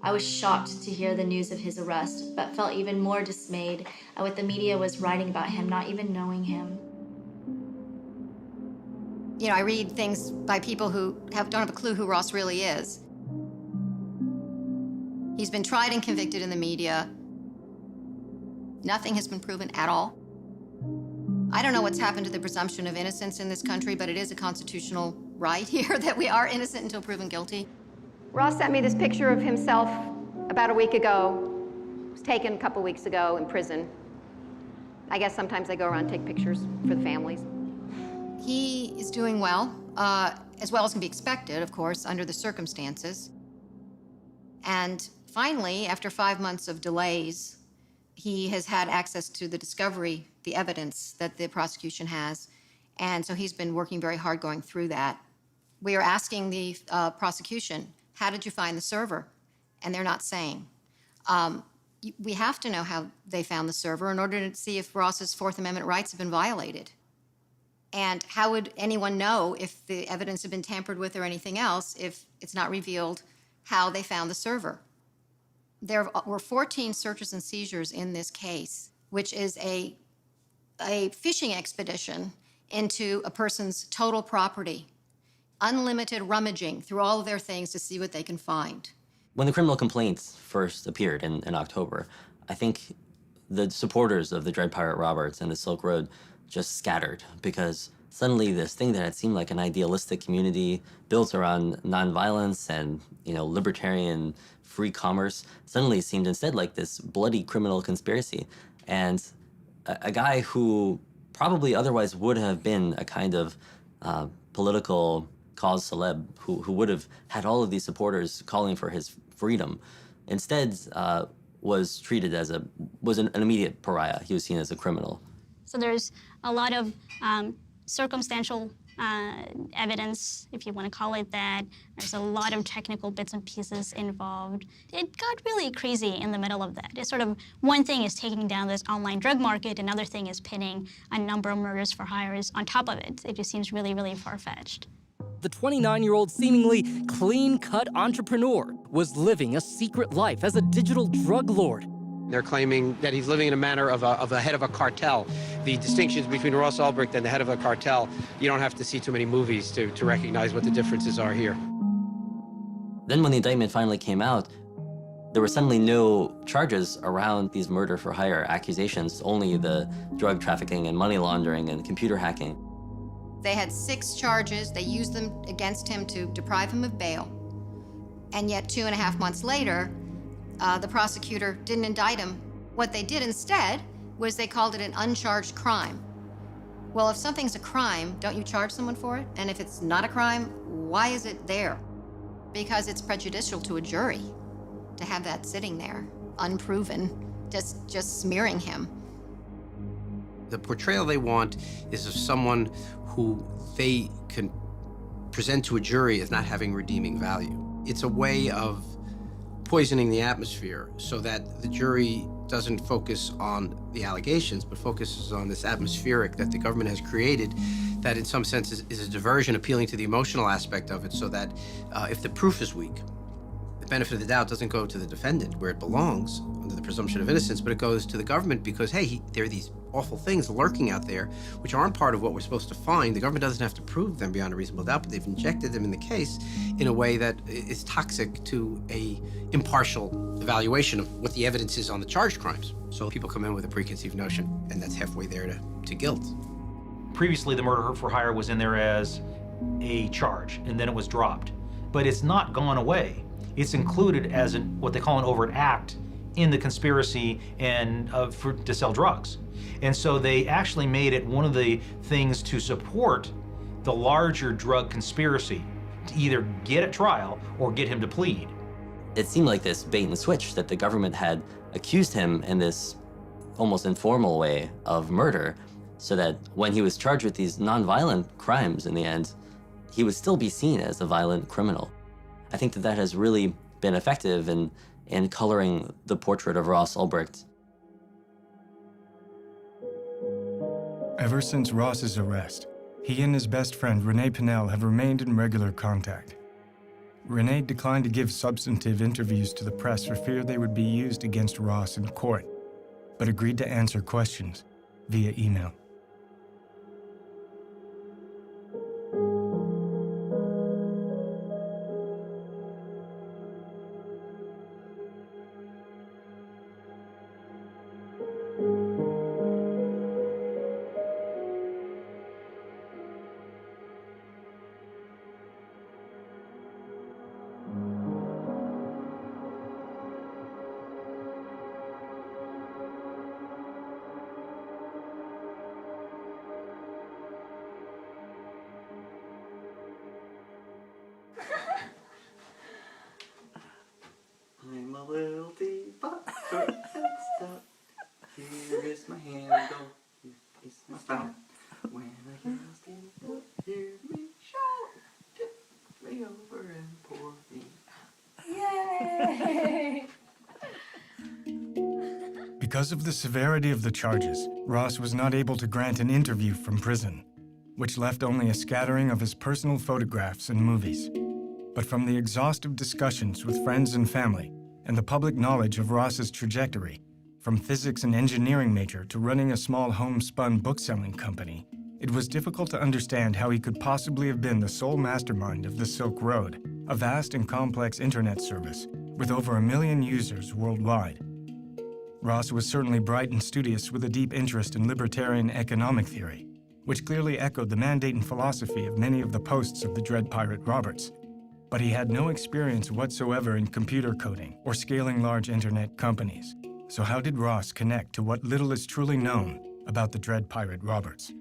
I was shocked to hear the news of his arrest, but felt even more dismayed at what the media was writing about him, not even knowing him. I read things by people who don't have a clue who Ross really is. He's been tried and convicted in the media. Nothing has been proven at all. I don't know what's happened to the presumption of innocence in this country, but it is a constitutional right here that we are innocent until proven guilty. Ross sent me this picture of himself about a week ago. It was taken a couple weeks ago in prison. I guess sometimes they go around and take pictures for the families. He is doing well as can be expected, of course, under the circumstances. And finally, after 5 months of delays, he has had access to the discovery, the evidence that the prosecution has. And so he's been working very hard going through that. We are asking the prosecution, how did you find the server? And they're not saying. We have to know how they found the server in order to see if Ross's Fourth Amendment rights have been violated. And how would anyone know if the evidence had been tampered with or anything else if it's not revealed how they found the server? There were 14 searches and seizures in this case, which is a fishing expedition into a person's total property, unlimited rummaging through all of their things to see what they can find. When the criminal complaints first appeared in October, I think the supporters of the Dread Pirate Roberts and the Silk Road just scattered because suddenly this thing that had seemed like an idealistic community built around nonviolence and, libertarian free commerce suddenly seemed instead like this bloody criminal conspiracy. And a guy who probably otherwise would have been a kind of political cause celeb who would have had all of these supporters calling for his freedom, instead was treated as an immediate pariah. He was seen as a criminal. So there's a lot of circumstantial evidence, if you want to call it that. There's a lot of technical bits and pieces involved. It got really crazy in the middle of that. It's sort of one thing is taking down this online drug market, another thing is pinning a number of murders for hires on top of it. It just seems really, really far-fetched. The 29-year-old seemingly clean-cut entrepreneur was living a secret life as a digital drug lord. They're claiming that he's living in a manner of a head of a cartel. The distinctions between Ross Ulbricht and the head of a cartel, you don't have to see too many movies to recognize what the differences are here. Then when the indictment finally came out, there were suddenly no charges around these murder-for-hire accusations, only the drug trafficking and money laundering and computer hacking. They had 6 charges. They used them against him to deprive him of bail. And yet 2.5 months later, the prosecutor didn't indict him. What they did instead was they called it an uncharged crime. Well, if something's a crime, don't you charge someone for it? And if it's not a crime, why is it there? Because it's prejudicial to a jury to have that sitting there, unproven, just smearing him. The portrayal they want is of someone who they can present to a jury as not having redeeming value. It's a way of poisoning the atmosphere so that the jury doesn't focus on the allegations, but focuses on this atmospheric that the government has created that in some sense is a diversion, appealing to the emotional aspect of it, so that if the proof is weak, the benefit of the doubt doesn't go to the defendant where it belongs under the presumption of innocence, but it goes to the government because, hey, there are these awful things lurking out there which aren't part of what we're supposed to find. The government doesn't have to prove them beyond a reasonable doubt, but they've injected them in the case in a way that is toxic to a impartial evaluation of what the evidence is on the charged crimes. So people come in with a preconceived notion, and that's halfway there to guilt. Previously, the murder for hire was in there as a charge, and then it was dropped. But it's not gone away. It's included as what they call an overt act in the conspiracy and to sell drugs. And so they actually made it one of the things to support the larger drug conspiracy, to either get at trial or get him to plead. It seemed like this bait and switch that the government had accused him in this almost informal way of murder, so that when he was charged with these nonviolent crimes in the end, he would still be seen as a violent criminal. I think that has really been effective in coloring the portrait of Ross Ulbricht. Ever since Ross's arrest, he and his best friend, Renee Pinnell, have remained in regular contact. Renee declined to give substantive interviews to the press for fear they would be used against Ross in court, but agreed to answer questions via email. I'm a little teapot, here is my handle, here is my spout. When I get lost, hear me shout, tip me over and pour me Yay! Because of the severity of the charges, Ross was not able to grant an interview from prison, which left only a scattering of his personal photographs and movies. But from the exhaustive discussions with friends and family, and the public knowledge of Ross's trajectory, from physics and engineering major to running a small homespun bookselling company, it was difficult to understand how he could possibly have been the sole mastermind of the Silk Road, a vast and complex internet service with over 1 million users worldwide. Ross was certainly bright and studious with a deep interest in libertarian economic theory, which clearly echoed the mandate and philosophy of many of the posts of the Dread Pirate Roberts. But he had no experience whatsoever in computer coding or scaling large internet companies. So how did Ross connect to what little is truly known about the Dread Pirate Roberts?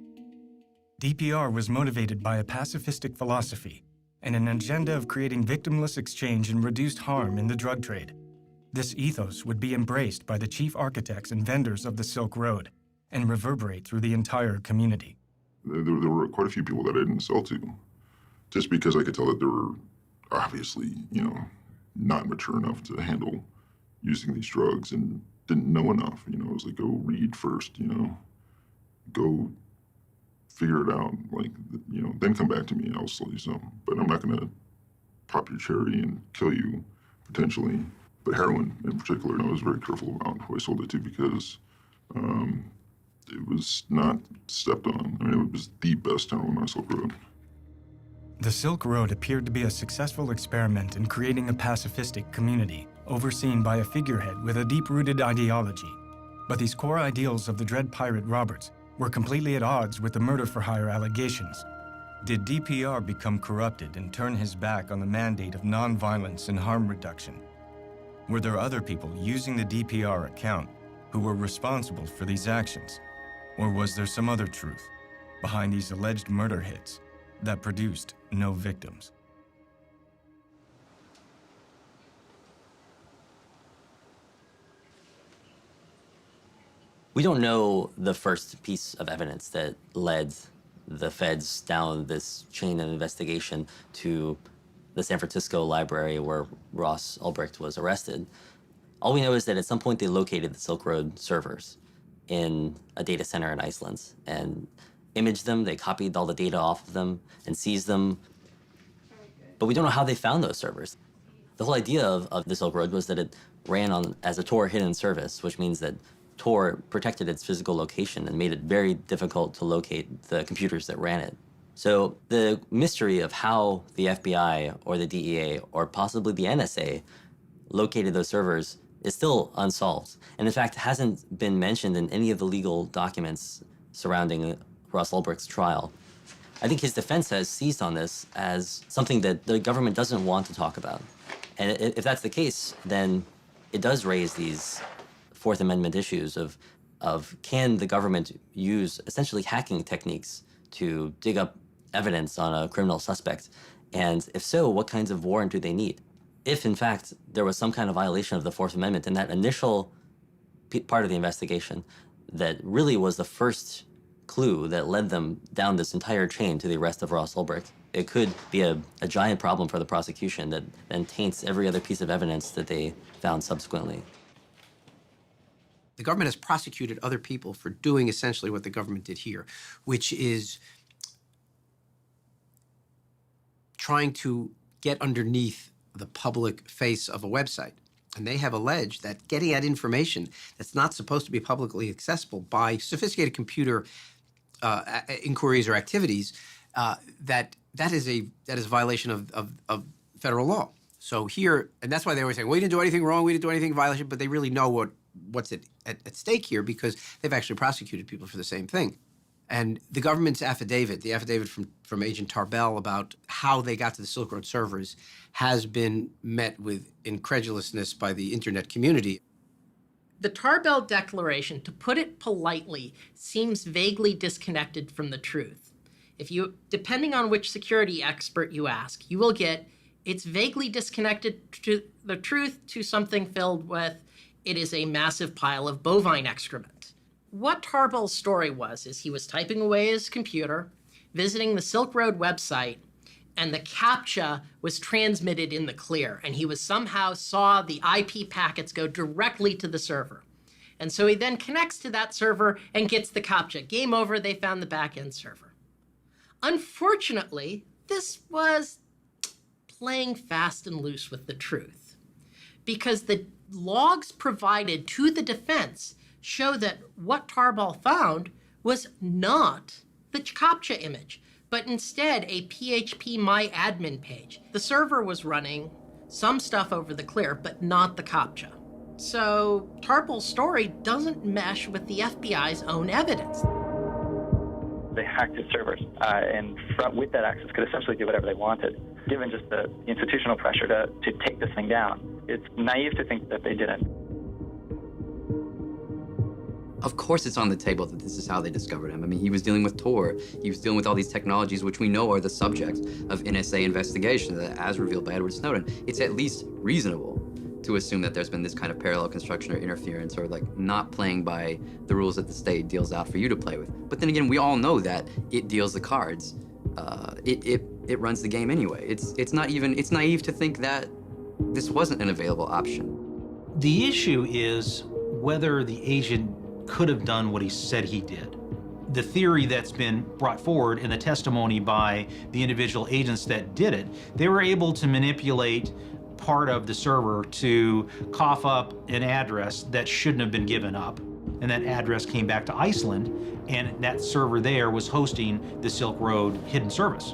DPR was motivated by a pacifistic philosophy and an agenda of creating victimless exchange and reduced harm in the drug trade. This ethos would be embraced by the chief architects and vendors of the Silk Road and reverberate through the entire community. There were quite a few people that I didn't sell to, just because I could tell that they were obviously, not mature enough to handle using these drugs and didn't know enough. It was like, go read first, go figure it out, then come back to me and I'll sell you some. But I'm not gonna pop your cherry and kill you, potentially. But heroin in particular, I was very careful about who I sold it to because it was not stepped on. It was the best heroin on Silk Road. The Silk Road appeared to be a successful experiment in creating a pacifistic community, overseen by a figurehead with a deep-rooted ideology. But these core ideals of the Dread Pirate Roberts were completely at odds with the murder-for-hire allegations. Did DPR become corrupted and turn his back on the mandate of nonviolence and harm reduction? Were there other people using the DPR account who were responsible for these actions? Or was there some other truth behind these alleged murder hits that produced no victims? We don't know the first piece of evidence that led the feds down this chain of investigation to the San Francisco library where Ross Ulbricht was arrested. All we know is that at some point they located the Silk Road servers in a data center in Iceland and imaged them. They copied all the data off of them and seized them. But we don't know how they found those servers. The whole idea of the Silk Road was that it ran as a Tor hidden service, which means that Tor protected its physical location and made it very difficult to locate the computers that ran it. So the mystery of how the FBI or the DEA or possibly the NSA located those servers is still unsolved. And in fact, hasn't been mentioned in any of the legal documents surrounding Ross Ulbricht's trial. I think his defense has seized on this as something that the government doesn't want to talk about. And if that's the case, then it does raise these Fourth Amendment issues of can the government use essentially hacking techniques to dig up evidence on a criminal suspect? And if so, what kinds of warrant do they need? If, in fact, there was some kind of violation of the Fourth Amendment in that initial part of the investigation that really was the first clue that led them down this entire chain to the arrest of Ross Ulbricht, it could be a giant problem for the prosecution that then taints every other piece of evidence that they found subsequently. The government has prosecuted other people for doing essentially what the government did here, which is trying to get underneath the public face of a website. And they have alleged that getting at information that's not supposed to be publicly accessible by sophisticated computer inquiries or activities, that is a violation of federal law. So here, and that's why they always say, we didn't do anything wrong, we didn't do anything in violation, but they really know what's at stake here because they've actually prosecuted people for the same thing. And the government's affidavit, the affidavit from Agent Tarbell about how they got to the Silk Road servers has been met with incredulousness by the internet community. The Tarbell Declaration, to put it politely, seems vaguely disconnected from the truth. Depending on which security expert you ask, you will get it's vaguely disconnected to the truth to something filled with it is a massive pile of bovine excrement. What Tarbell's story was is he was typing away his computer, visiting the Silk Road website, and the CAPTCHA was transmitted in the clear, and he somehow saw the IP packets go directly to the server. And so he then connects to that server and gets the CAPTCHA. Game over, they found the back-end server. Unfortunately, this was playing fast and loose with the truth, because the logs provided to the defense show that what Tarbell found was not the CAPTCHA image, but instead a PHP MyAdmin page. The server was running some stuff over the clear, but not the CAPTCHA. So Tarbell's story doesn't mesh with the FBI's own evidence. they hacked his servers, and with that access could essentially do whatever they wanted, given just the institutional pressure to take this thing down. It's naive to think that they didn't. Of course it's on the table that this is how they discovered him. I mean, he was dealing with Tor. He was dealing with all these technologies which we know are the subject of NSA investigations, as revealed by Edward Snowden. It's at least reasonable to assume that there's been this kind of parallel construction or interference, or like not playing by the rules that the state deals out for you to play with. But then again, we all know that it deals the cards. It runs the game anyway. It's naive to think that this wasn't an available option. The issue is whether the agent could have done what he said he did. The theory that's been brought forward in the testimony by the individual agents that did it, they were able to manipulate part of the server to cough up an address that shouldn't have been given up. And that address came back to Iceland, and that server there was hosting the Silk Road hidden service.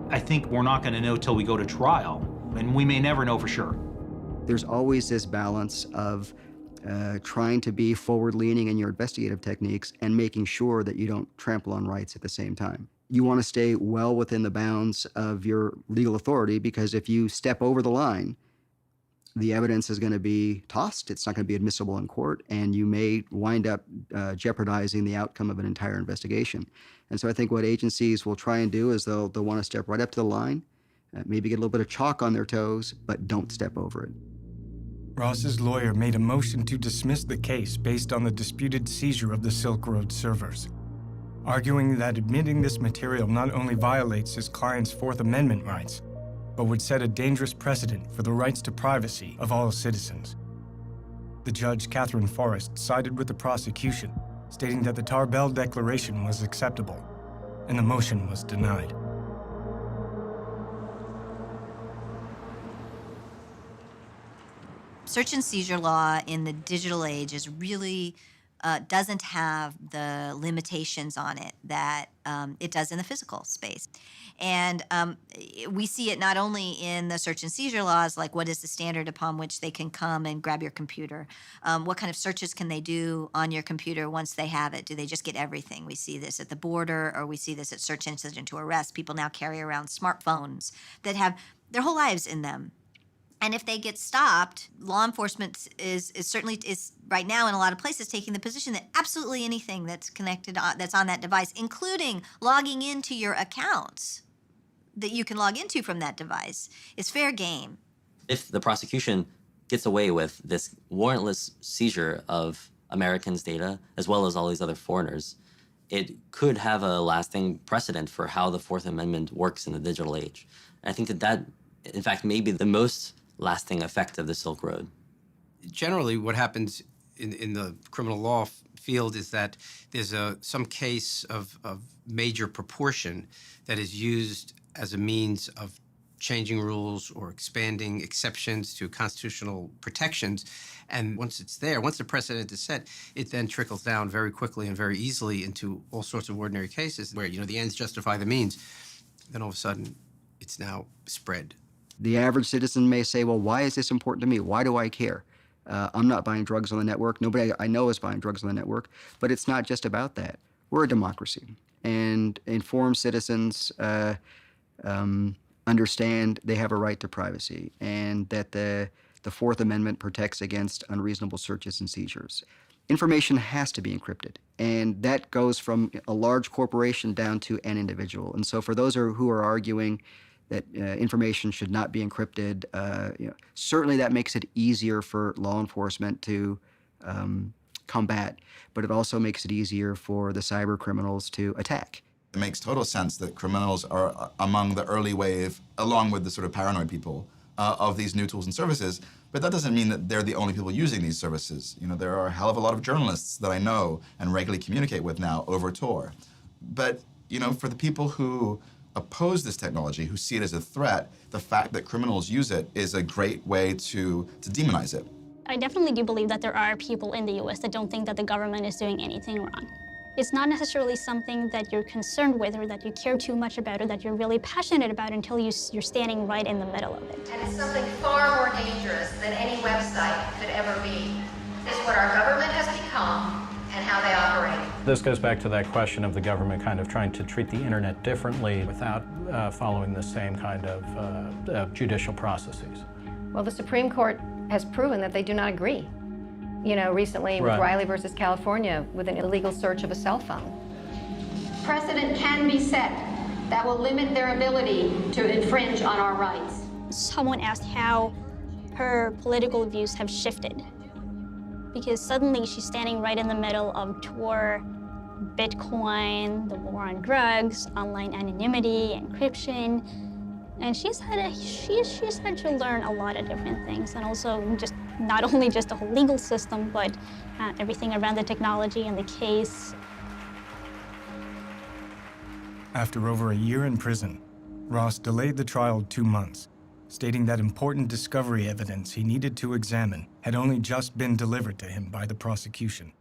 I think we're not going to know till we go to trial, and we may never know for sure. There's always this balance of trying to be forward-leaning in your investigative techniques and making sure that you don't trample on rights at the same time. You want to stay well within the bounds of your legal authority, because if you step over the line, the evidence is going to be tossed. It's not going to be admissible in court, and you may wind up jeopardizing the outcome of an entire investigation. And so I think what agencies will try and do is they'll want to step right up to the line, maybe get a little bit of chalk on their toes, but don't step over it. Ross's lawyer made a motion to dismiss the case based on the disputed seizure of the Silk Road servers, arguing that admitting this material not only violates his client's Fourth Amendment rights, but would set a dangerous precedent for the rights to privacy of all citizens. The judge, Catherine Forrest, sided with the prosecution, stating that the Tarbell Declaration was acceptable, and the motion was denied. Search and seizure law in the digital age is really doesn't have the limitations on it that it does in the physical space. And we see it not only in the search and seizure laws, like what is the standard upon which they can come and grab your computer? What kind of searches can they do on your computer once they have it? Do they just get everything? We see this at the border, or we see this at search incident to arrest. People now carry around smartphones that have their whole lives in them. And if they get stopped, law enforcement is certainly right now in a lot of places taking the position that absolutely anything that's connected, that's on that device, including logging into your accounts that you can log into from that device, is fair game. If the prosecution gets away with this warrantless seizure of Americans' data, as well as all these other foreigners, it could have a lasting precedent for how the Fourth Amendment works in the digital age. And I think that, in fact, may be the most lasting effect of the Silk Road. Generally, what happens in the criminal law field is that there's some case of major proportion that is used as a means of changing rules or expanding exceptions to constitutional protections. And once it's there, once the precedent is set, it then trickles down very quickly and very easily into all sorts of ordinary cases where, the ends justify the means. Then all of a sudden, it's now spread. The average citizen may say, well, why is this important to me? Why do I care? I'm not buying drugs on the network. Nobody I know is buying drugs on the network. But it's not just about that. We're a democracy. And informed citizens understand they have a right to privacy, and that the Fourth Amendment protects against unreasonable searches and seizures. Information has to be encrypted, and that goes from a large corporation down to an individual. And so for those who are arguing that information should not be encrypted, certainly that makes it easier for law enforcement to combat, but it also makes it easier for the cyber criminals to attack. It makes total sense that criminals are among the early wave, along with the sort of paranoid people, of these new tools and services. But that doesn't mean that they're the only people using these services. There are a hell of a lot of journalists that I know and regularly communicate with now over Tor. But, for the people who oppose this technology, who see it as a threat, the fact that criminals use it is a great way to demonize it. I definitely do believe that there are people in the U.S. that don't think that the government is doing anything wrong. It's not necessarily something that you're concerned with or that you care too much about or that you're really passionate about until you're standing right in the middle of it. And it's something far more dangerous than any website could ever be. It's what our government has become and how they operate. This goes back to that question of the government kind of trying to treat the internet differently without following the same kind of judicial processes. Well, the Supreme Court has proven that they do not agree. You know, recently with Right. Riley versus California with an illegal search of a cell phone. Precedent can be set that will limit their ability to infringe on our rights. Someone asked how her political views have shifted, because suddenly she's standing right in the middle of Tor, Bitcoin, the war on drugs, online anonymity, encryption, and she's had to learn a lot of different things, and also just not only just the whole legal system, but everything around the technology and the case. After over a year in prison, Ross delayed the trial 2 months, stating that important discovery evidence he needed to examine had only just been delivered to him by the prosecution.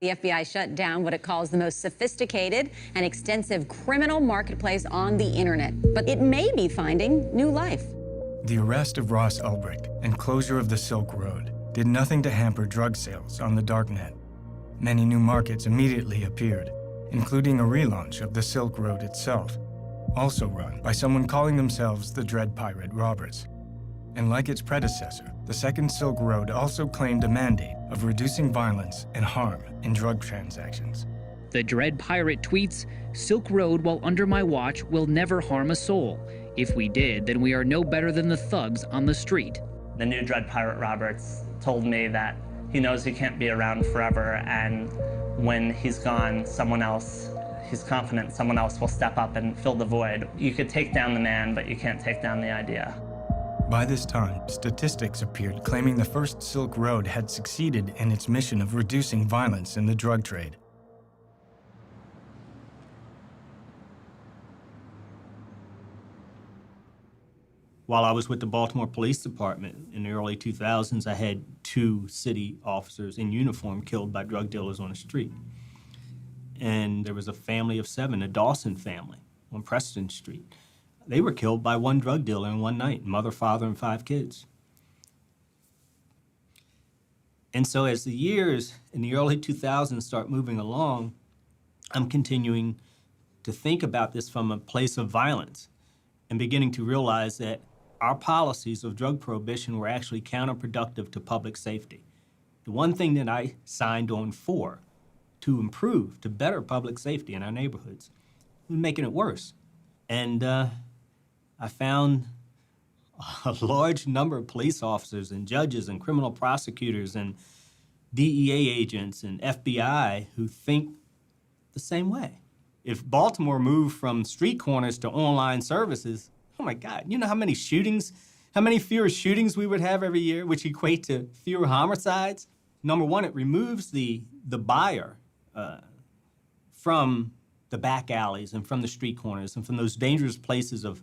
The FBI shut down what it calls the most sophisticated and extensive criminal marketplace on the internet, but it may be finding new life. The arrest of Ross Ulbricht and closure of the Silk Road did nothing to hamper drug sales on the darknet. Many new markets immediately appeared, including a relaunch of the Silk Road itself, also run by someone calling themselves the Dread Pirate Roberts. And like its predecessor, the Second Silk Road also claimed a mandate of reducing violence and harm in drug transactions. The Dread Pirate tweets, "Silk Road, while under my watch, will never harm a soul. If we did, then we are no better than the thugs on the street." The new Dread Pirate Roberts told me that he knows he can't be around forever, and when he's gone, he's confident someone else will step up and fill the void. You could take down the man, but you can't take down the idea. By this time, statistics appeared claiming the first Silk Road had succeeded in its mission of reducing violence in the drug trade. While I was with the Baltimore Police Department in the early 2000s, I had 2 city officers in uniform killed by drug dealers on the street. And there was a family of 7, a Dawson family on Preston Street. They were killed by one drug dealer in one night, mother, father, and 5 kids. And so as the years in the early 2000s start moving along, I'm continuing to think about this from a place of violence and beginning to realize that our policies of drug prohibition were actually counterproductive to public safety. The one thing that I signed on for to improve, to better public safety in our neighborhoods, was making it worse. And I found a large number of police officers and judges and criminal prosecutors and DEA agents and FBI who think the same way. If Baltimore moved from street corners to online services, oh my God, you know how many fewer shootings we would have every year, which equate to fewer homicides? Number one, it removes the buyer from the back alleys and from the street corners and from those dangerous places of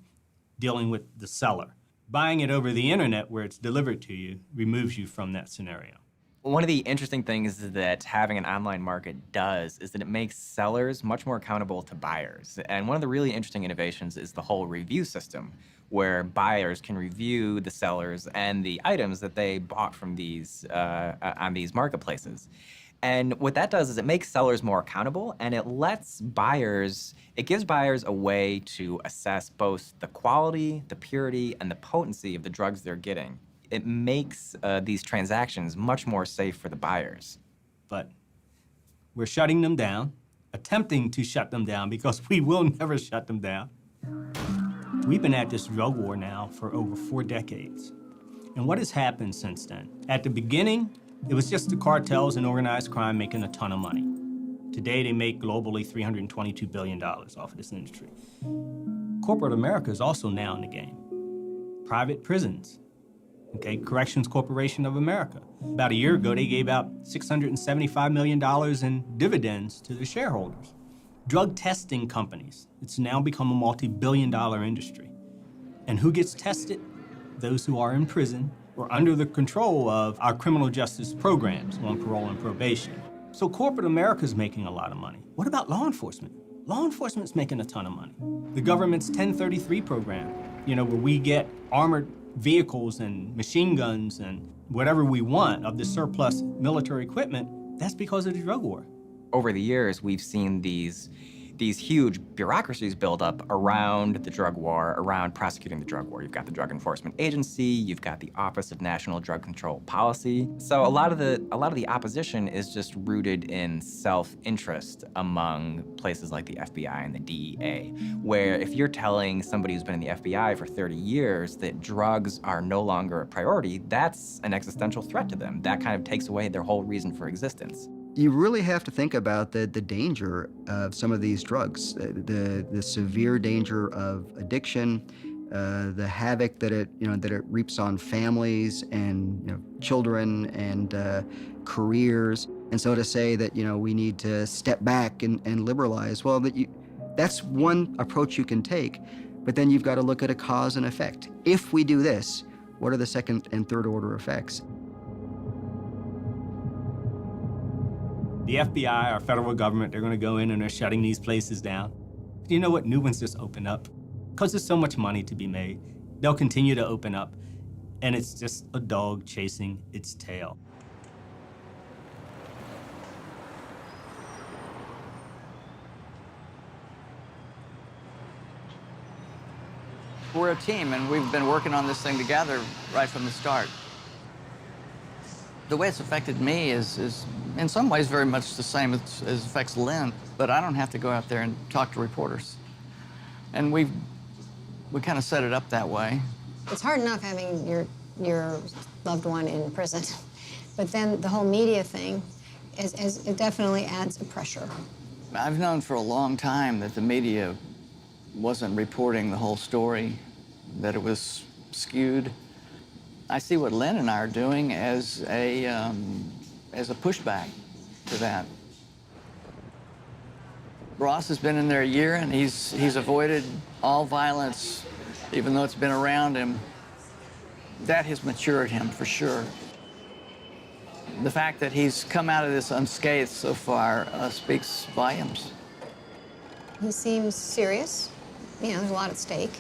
dealing with the seller. Buying it over the internet where it's delivered to you removes you from that scenario. One of the interesting things that having an online market does is that it makes sellers much more accountable to buyers. And one of the really interesting innovations is the whole review system, where buyers can review the sellers and the items that they bought from these on these marketplaces. And what that does is it makes sellers more accountable, and it gives buyers a way to assess both the quality, the purity, and the potency of the drugs they're getting. It makes these transactions much more safe for the buyers. But we're shutting them down, attempting to shut them down, because we will never shut them down. We've been at this drug war now for over 4 decades. And what has happened since then? At the beginning, it was just the cartels and organized crime making a ton of money. Today, they make globally $322 billion off of this industry. Corporate America is also now in the game. Private prisons, okay, Corrections Corporation of America. About a year ago, they gave out $675 million in dividends to their shareholders. Drug testing companies, it's now become a multi-billion-dollar industry. And who gets tested? Those who are in prison or under the control of our criminal justice programs on parole and probation. So corporate America's making a lot of money. What about law enforcement? Law enforcement's making a ton of money. The government's 1033 program, where we get armored vehicles and machine guns and whatever we want of the surplus military equipment, that's because of the drug war. over the years, we've seen these huge bureaucracies build up around the drug war, around prosecuting the drug war. You've got the Drug Enforcement Agency, you've got the Office of National Drug Control Policy. So a lot of the opposition is just rooted in self-interest among places like the FBI and the DEA, where if you're telling somebody who's been in the FBI for 30 years that drugs are no longer a priority, that's an existential threat to them. That kind of takes away their whole reason for existence. You really have to think about the danger of some of these drugs, the severe danger of addiction, the havoc that it reaps on families and children and careers. And so to say that we need to step back and liberalize, well, that's one approach you can take, but then you've got to look at a cause and effect. If we do this, what are the second and third order effects? The FBI, our federal government, they're going to go in and they're shutting these places down. You know what? New ones just open up. Because there's so much money to be made, they'll continue to open up. And it's just a dog chasing its tail. We're a team, and we've been working on this thing together right from the start. The way it's affected me is in some ways very much the same as affects Lynn, but I don't have to go out there and talk to reporters. And we kind of set it up that way. It's hard enough having your loved one in prison, but then the whole media thing it definitely adds a pressure. I've known for a long time that the media wasn't reporting the whole story, that it was skewed. I see what Lynn and I are doing as a pushback to that. Ross has been in there a year, and he's avoided all violence, even though it's been around him. That has matured him, for sure. The fact that he's come out of this unscathed so far speaks volumes. He seems serious. There's a lot at stake.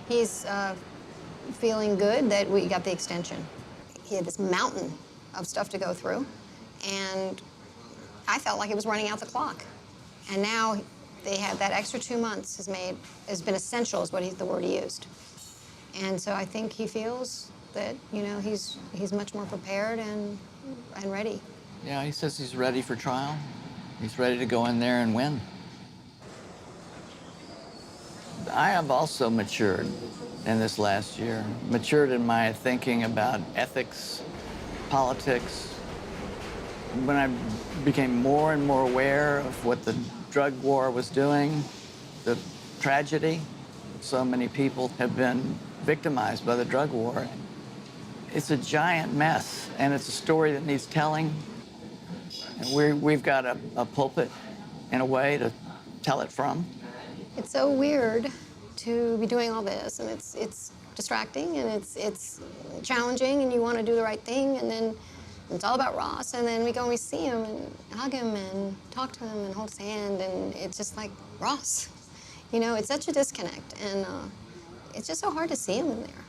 He's feeling good that we got the extension. He had this mountain of stuff to go through, and I felt like it was running out the clock. And now they had that extra 2 months has been essential, is the word he used. And so I think he feels that he's much more prepared and ready. Yeah, he says he's ready for trial. He's ready to go in there and win. I have also matured in this last year, matured in my thinking about ethics, politics. When I became more and more aware of what the drug war was doing, the tragedy, so many people have been victimized by the drug war. It's a giant mess, and it's a story that needs telling. And we've got a pulpit, in a way, to tell it from. It's so weird to be doing all this, and it's distracting, and it's challenging, and you want to do the right thing, and then it's all about Ross, and then we go and we see him and hug him and talk to him and hold his hand, and it's just like, Ross. It's such a disconnect, and it's just so hard to see him in there.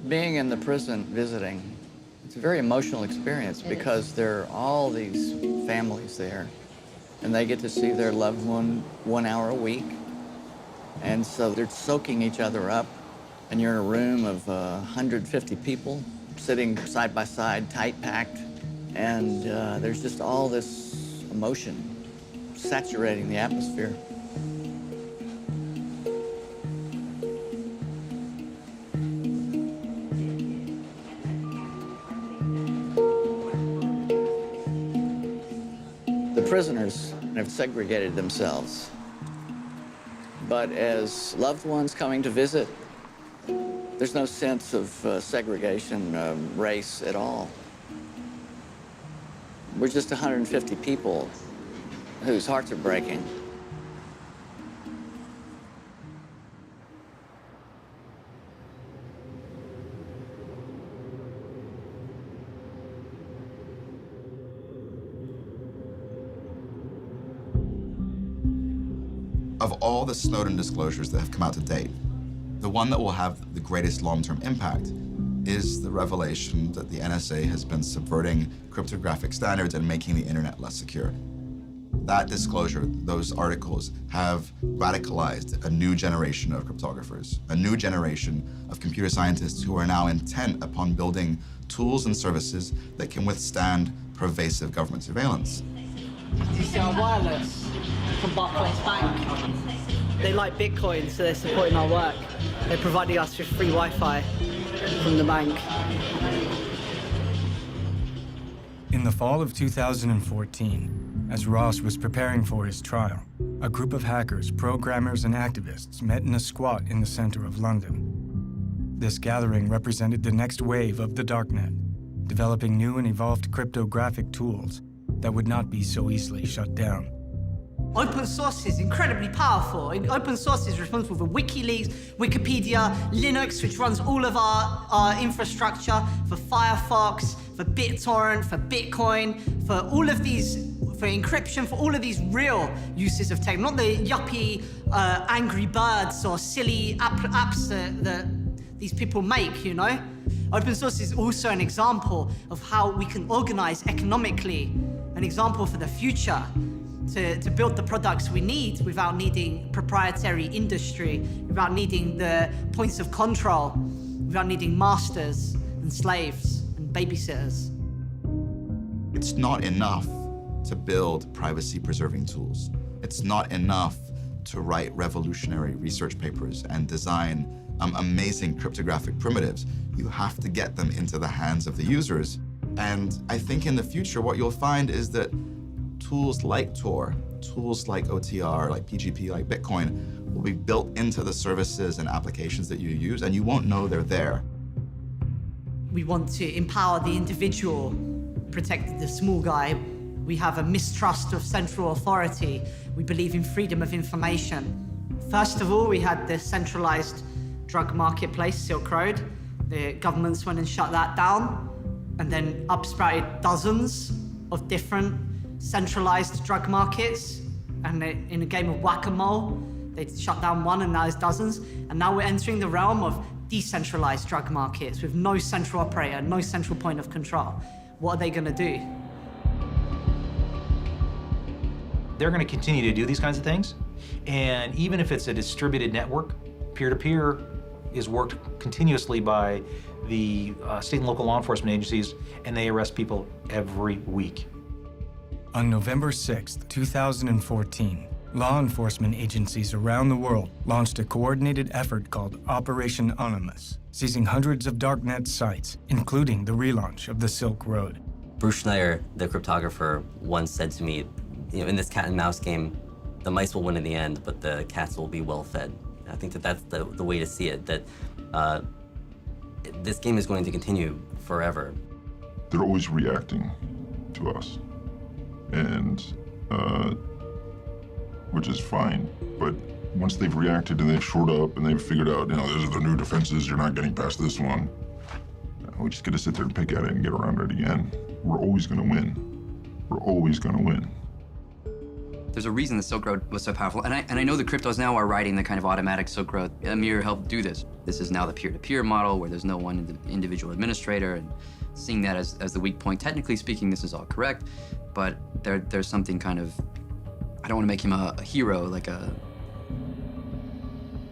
Being in the prison visiting, it's a very emotional experience because there are all these families there, and they get to see their loved one 1 hour a week. And so they're soaking each other up, and you're in a room of 150 people sitting side by side, tight packed, and there's just all this emotion saturating the atmosphere. The prisoners have segregated themselves. But as loved ones coming to visit, there's no sense of segregation, race at all. We're just 150 people whose hearts are breaking. Of all the Snowden disclosures that have come out to date, the one that will have the greatest long-term impact is the revelation that the NSA has been subverting cryptographic standards and making the internet less secure. That disclosure, those articles, have radicalized a new generation of cryptographers, a new generation of computer scientists who are now intent upon building tools and services that can withstand pervasive government surveillance. You see our wireless from Barclays Bank. They like Bitcoin, so they're supporting our work. They're providing us with free Wi-Fi from the bank. In the fall of 2014, as Ross was preparing for his trial, a group of hackers, programmers, and activists met in a squat in the center of London. This gathering represented the next wave of the darknet, developing new and evolved cryptographic tools that would not be so easily shut down. Open source is incredibly powerful. Open source is responsible for WikiLeaks, Wikipedia, Linux, which runs all of our infrastructure, for Firefox, for BitTorrent, for Bitcoin, for all of these, for encryption, for all of these real uses of tech, not the yuppie Angry Birds or silly apps that these people make, you know? Open source is also an example of how we can organize economically, an example for the future. To build the products we need without needing proprietary industry, without needing the points of control, without needing masters and slaves and babysitters. It's not enough to build privacy-preserving tools. It's not enough to write revolutionary research papers and design amazing cryptographic primitives. You have to get them into the hands of the users. And I think in the future, what you'll find is that tools like Tor, tools like OTR, like PGP, like Bitcoin, will be built into the services and applications that you use, and you won't know they're there. We want to empower the individual, protect the small guy. We have a mistrust of central authority. We believe in freedom of information. First of all, we had the centralized drug marketplace, Silk Road. The governments went and shut that down, and then upsprouted dozens of different centralized drug markets, and in a game of whack-a-mole, they shut down one and now there's dozens. And now we're entering the realm of decentralized drug markets with no central operator, no central point of control. What are they going to do? They're going to continue to do these kinds of things. And even if it's a distributed network, peer-to-peer is worked continuously by the state and local law enforcement agencies, and they arrest people every week. On November 6, 2014, law enforcement agencies around the world launched a coordinated effort called Operation Onimus, seizing hundreds of darknet sites, including the relaunch of the Silk Road. Bruce Schneier, the cryptographer, once said to me, in this cat and mouse game, the mice will win in the end, but the cats will be well fed. I think that that's the way to see it, that this game is going to continue forever. They're always reacting to us. And which is fine, but once they've reacted and they've shored up and they've figured out, these are the new defenses, you're not getting past this one, we just gotta sit there and pick at it and get around it again. We're always gonna win. We're always gonna win. There's a reason the Silk Road was so powerful, and I know the cryptos now are writing the kind of automatic Silk Road. Amir helped do this. This is now the peer-to-peer model where there's no one individual administrator, and seeing that as the weak point. Technically speaking, this is all correct, but there's something kind of, I don't want to make him a hero,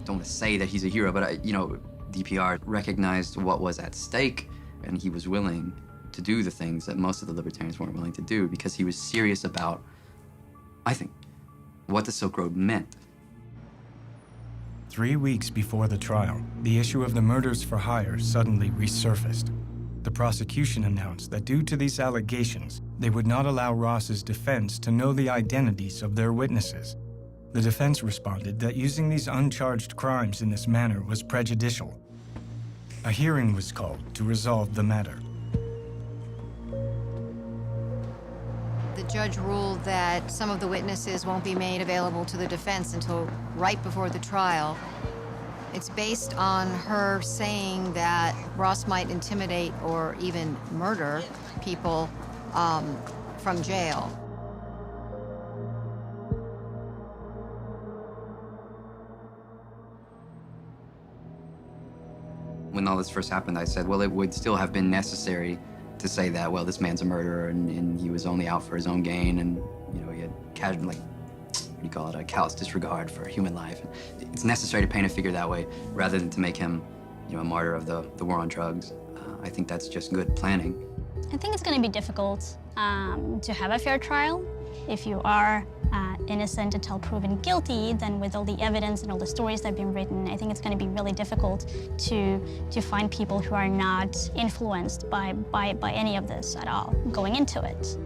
don't want to say that he's a hero, but DPR recognized what was at stake, and he was willing to do the things that most of the libertarians weren't willing to do because he was serious about, I think, what the Silk Road meant. 3 weeks before the trial, the issue of the murders for hire suddenly resurfaced. The prosecution announced that due to these allegations, they would not allow Ross's defense to know the identities of their witnesses. The defense responded that using these uncharged crimes in this manner was prejudicial. A hearing was called to resolve the matter. The judge ruled that some of the witnesses won't be made available to the defense until right before the trial. It's based on her saying that Ross might intimidate or even murder people from jail. when all this first happened, I said, well, it would still have been necessary to say that, well, this man's a murderer and he was only out for his own gain, and he had casual, like, what do you call it, a callous disregard for human life. It's necessary to paint a figure that way rather than to make him, a martyr of the war on drugs. I think that's just good planning. I think it's going to be difficult to have a fair trial. If you are innocent until proven guilty, then with all the evidence and all the stories that have been written, I think it's going to be really difficult to find people who are not influenced by any of this at all going into it.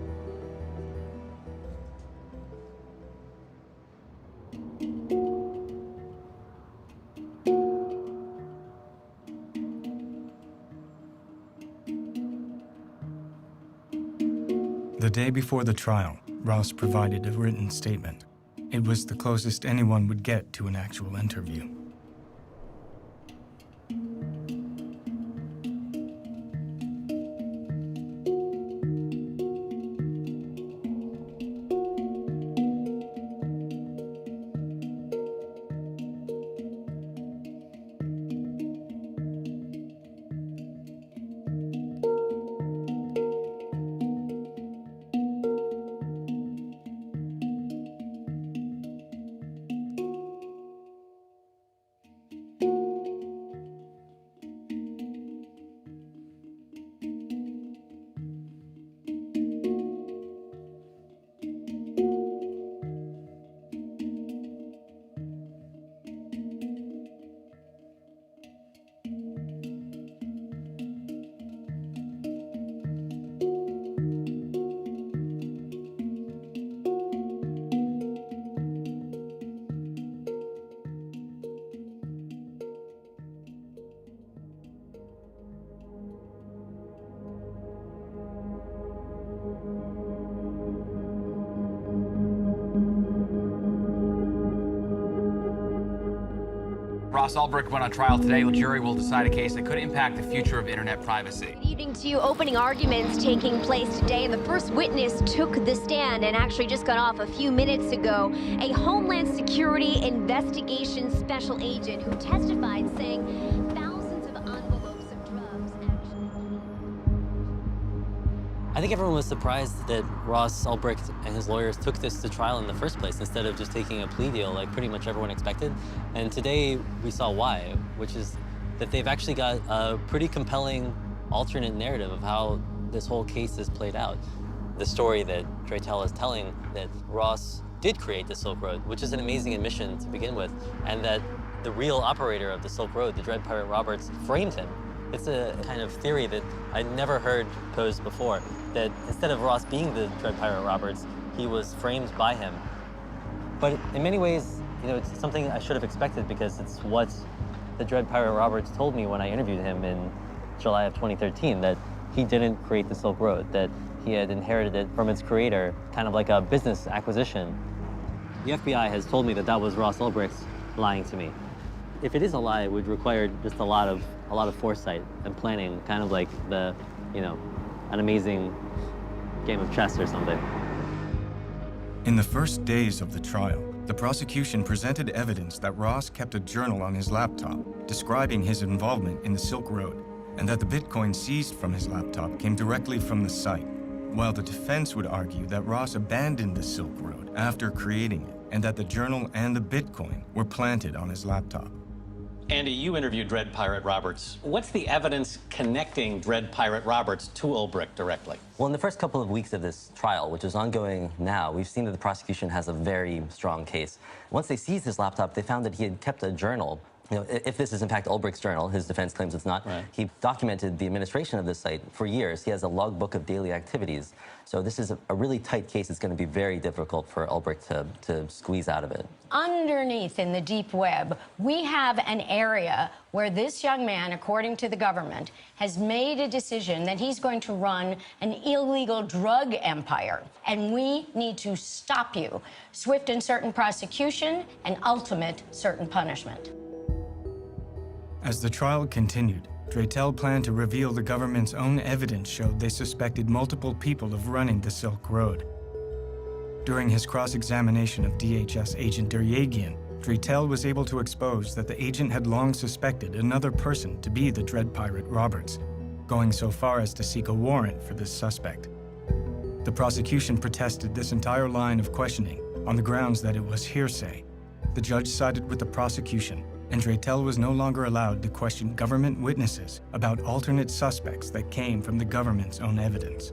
The day before the trial, Ross provided a written statement. It was the closest anyone would get to an actual interview. Ross Ulbricht went on trial today. The jury will decide a case that could impact the future of internet privacy. Good evening to you. Opening arguments taking place today, and the first witness took the stand and actually just got off a few minutes ago. A Homeland Security investigation special agent who testified saying thousands of envelopes of drugs actually... I think everyone was surprised that Ross Ulbricht and his lawyers took this to trial in the first place instead of just taking a plea deal like pretty much everyone expected. And today we saw why, which is that they've actually got a pretty compelling alternate narrative of how this whole case is played out. The story that Draytel is telling, that Ross did create the Silk Road, which is an amazing admission to begin with, and that the real operator of the Silk Road, the Dread Pirate Roberts, framed him. It's a kind of theory that I'd never heard posed before, that instead of Ross being the Dread Pirate Roberts, he was framed by him. But in many ways, it's something I should have expected because it's what the Dread Pirate Roberts told me when I interviewed him in July of 2013, that he didn't create the Silk Road, that he had inherited it from its creator, kind of like a business acquisition. The FBI has told me that that was Ross Ulbricht lying to me. If it is a lie, it would require just a lot of foresight and planning, kind of like an amazing game of chess or something. In the first days of the trial, the prosecution presented evidence that Ross kept a journal on his laptop describing his involvement in the Silk Road, and that the Bitcoin seized from his laptop came directly from the site, while the defense would argue that Ross abandoned the Silk Road after creating it, and that the journal and the Bitcoin were planted on his laptop. Andy, you interviewed Dread Pirate Roberts. What's the evidence connecting Dread Pirate Roberts to Ulbricht directly? Well, in the first couple of weeks of this trial, which is ongoing now, we've seen that the prosecution has a very strong case. Once they seized his laptop, they found that he had kept a journal. If this is in fact Ulbricht's journal, his defense claims it's not, right. He documented the administration of this site for years. He has a logbook of daily activities. So this is a really tight case. It's going to be very difficult for Ulbricht to squeeze out of it. Underneath in the deep web, we have an area where this young man, according to the government, has made a decision that he's going to run an illegal drug empire. And we need to stop you. Swift and certain prosecution and ultimate certain punishment. As the trial continued, Draytel planned to reveal the government's own evidence showed they suspected multiple people of running the Silk Road. During his cross-examination of DHS agent Deryagian, Draytel was able to expose that the agent had long suspected another person to be the Dread Pirate Roberts, going so far as to seek a warrant for this suspect. The prosecution protested this entire line of questioning on the grounds that it was hearsay. The judge sided with the prosecution, and Draytel was no longer allowed to question government witnesses about alternate suspects that came from the government's own evidence.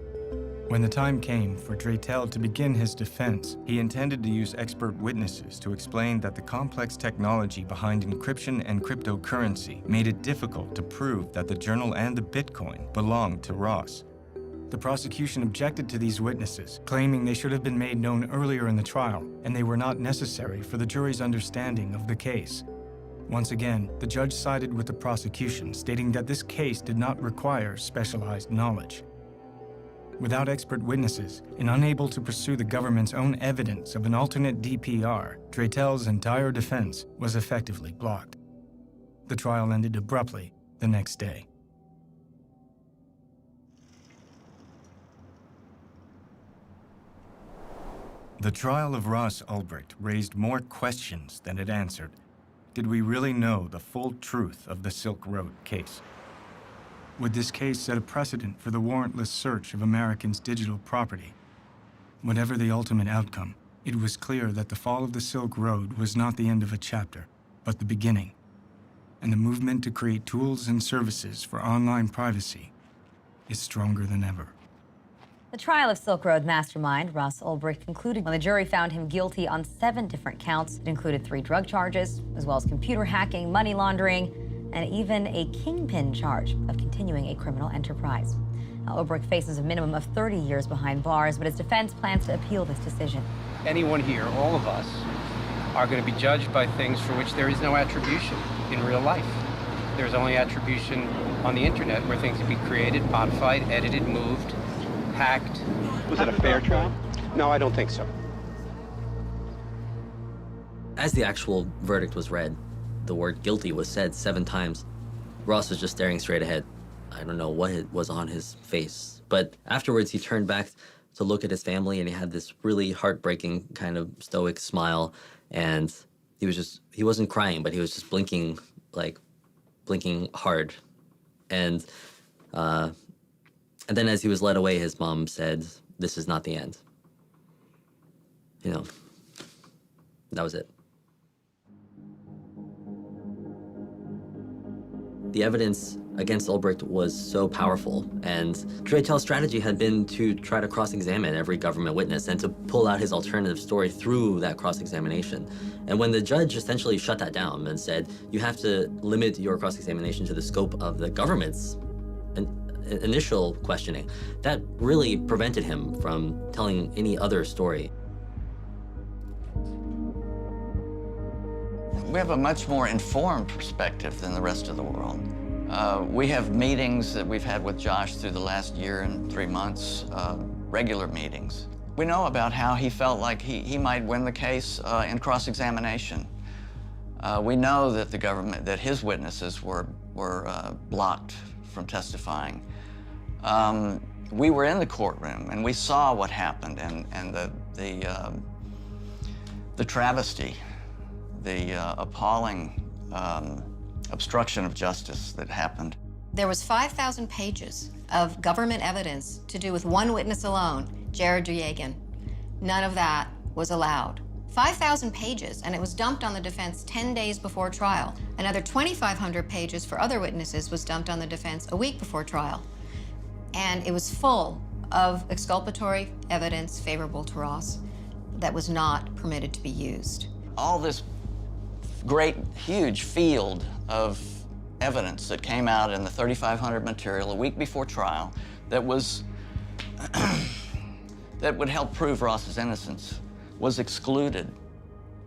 When the time came for Draytel to begin his defense, he intended to use expert witnesses to explain that the complex technology behind encryption and cryptocurrency made it difficult to prove that the journal and the Bitcoin belonged to Ross. The prosecution objected to these witnesses, claiming they should have been made known earlier in the trial, and they were not necessary for the jury's understanding of the case. Once again, the judge sided with the prosecution, stating that this case did not require specialized knowledge. Without expert witnesses, and unable to pursue the government's own evidence of an alternate DPR, Draytel's entire defense was effectively blocked. The trial ended abruptly the next day. The trial of Ross Ulbricht raised more questions than it answered. Did we really know the full truth of the Silk Road case? Would this case set a precedent for the warrantless search of Americans' digital property? Whatever the ultimate outcome, it was clear that the fall of the Silk Road was not the end of a chapter, but the beginning. And the movement to create tools and services for online privacy is stronger than ever. The trial of Silk Road mastermind Ross Ulbricht concluded when the jury found him guilty on 7 different counts. It included 3 drug charges, as well as computer hacking, money laundering, and even a kingpin charge of continuing a criminal enterprise. Now, Ulbricht faces a minimum of 30 years behind bars, but his defense plans to appeal this decision. Anyone here, all of us, are going to be judged by things for which there is no attribution in real life. There's only attribution on the internet where things can be created, modified, edited, moved, hacked. Was it a fair trial? No, I don't think so. As the actual verdict was read, the word guilty was said 7 times. Ross was just staring straight ahead. I don't know what was on his face. But afterwards, he turned back to look at his family, and he had this really heartbreaking kind of stoic smile. And he wasn't crying, but he was just blinking hard. And then as he was led away, his mom said, "This is not the end." You know, that was it. The evidence against Ulbricht was so powerful, and Draytel's strategy had been to try to cross-examine every government witness and to pull out his alternative story through that cross-examination. And when the judge essentially shut that down and said, you have to limit your cross-examination to the scope of the government's initial questioning, that really prevented him from telling any other story. We have a much more informed perspective than the rest of the world. We have meetings that we've had with Josh through the last year and 3 months, regular meetings. We know about how he felt like he might win the case in cross-examination. We know that the government, that his witnesses were blocked from testifying. We were in the courtroom and we saw what happened and the travesty, the appalling obstruction of justice that happened. There was 5,000 pages of government evidence to do with one witness alone, Jared Yegan. None of that was allowed. 5,000 pages, and it was dumped on the defense 10 days before trial. Another 2,500 pages for other witnesses was dumped on the defense a week before trial. And it was full of exculpatory evidence favorable to Ross that was not permitted to be used. All this great, huge field of evidence that came out in the 3,500 material a week before trial that was that would help prove Ross's innocence was excluded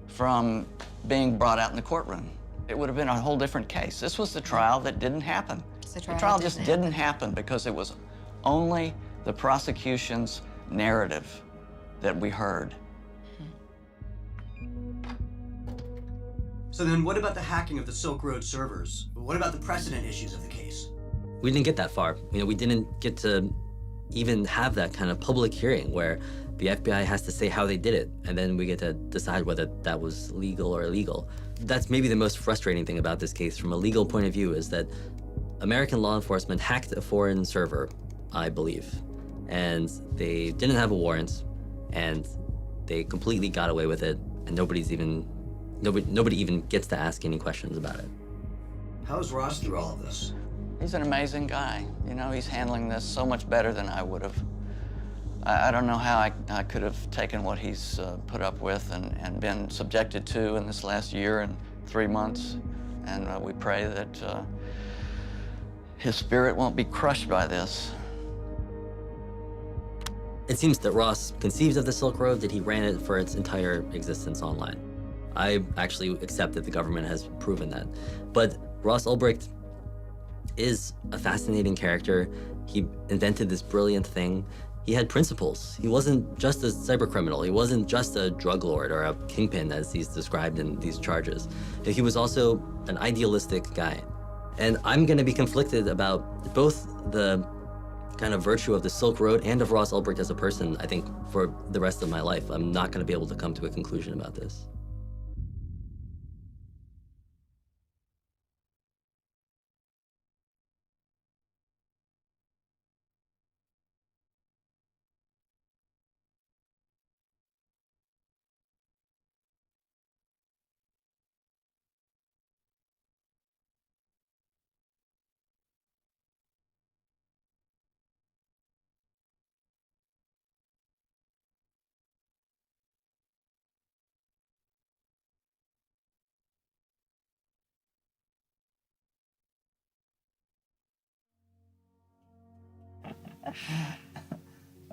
from being brought out in the courtroom. It would have been a whole different case. This was the trial that didn't happen. The trial just didn't happen because it was only the prosecution's narrative that we heard. So then what about the hacking of the Silk Road servers? What about the precedent issues of the case? We didn't get that far. You know, we didn't get to even have that kind of public hearing where the FBI has to say how they did it, and then we get to decide whether that was legal or illegal. That's maybe the most frustrating thing about this case from a legal point of view, is that American law enforcement hacked a foreign server, I believe, and they didn't have a warrant, and they completely got away with it, and nobody even gets to ask any questions about it. How's Ross through all of this? He's an amazing guy. You know, he's handling this so much better than I would have. I don't know how I could have taken what he's put up with and been subjected to in this last year and 3 months. And we pray that his spirit won't be crushed by this. It seems that Ross conceived of the Silk Road, that he ran it for its entire existence online. I actually accept that the government has proven that. But Ross Ulbricht is a fascinating character. He invented this brilliant thing. He had principles. He wasn't just a cybercriminal. He wasn't just a drug lord or a kingpin, as he's described in these charges. He was also an idealistic guy. And I'm going to be conflicted about both the kind of virtue of the Silk Road and of Ross Ulbricht as a person, I think, for the rest of my life. I'm not going to be able to come to a conclusion about this.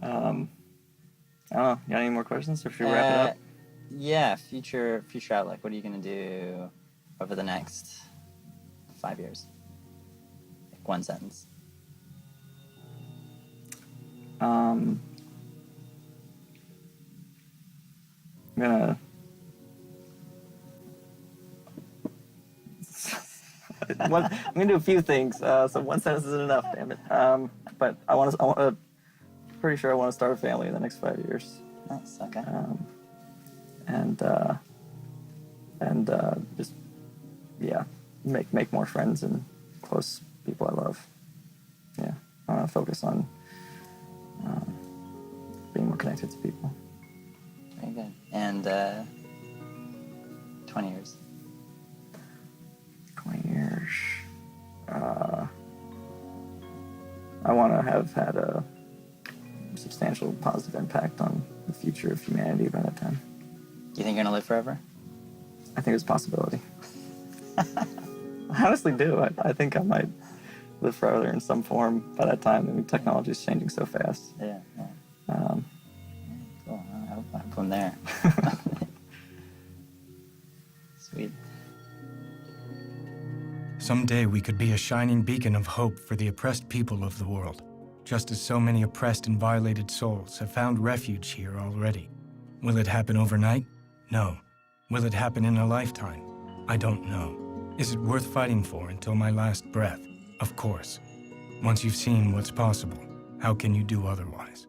I don't know. You got any more questions, or should we wrap it up? Yeah, future outlook. What are you going to do over the next 5 years? Like one sentence. I'm gonna I'm gonna do a few things. So one sentence isn't enough, damn it. But I want to. Pretty sure I want to start a family in the next 5 years. Nice. Okay. And just make more friends and close people I love. Yeah, I want to focus on being more connected to people. Very good. And 20 years. 20 years. I want to have had a substantial positive impact on the future of humanity by that time. Do you think you're gonna live forever? I think it's a possibility. I honestly do. I think I might live forever in some form by that time. I mean, technology is changing so fast. Yeah. Cool. I hope I'm there. Sweet. Someday we could be a shining beacon of hope for the oppressed people of the world, just as so many oppressed and violated souls have found refuge here already. Will it happen overnight? No. Will it happen in a lifetime? I don't know. Is it worth fighting for until my last breath? Of course. Once you've seen what's possible, how can you do otherwise?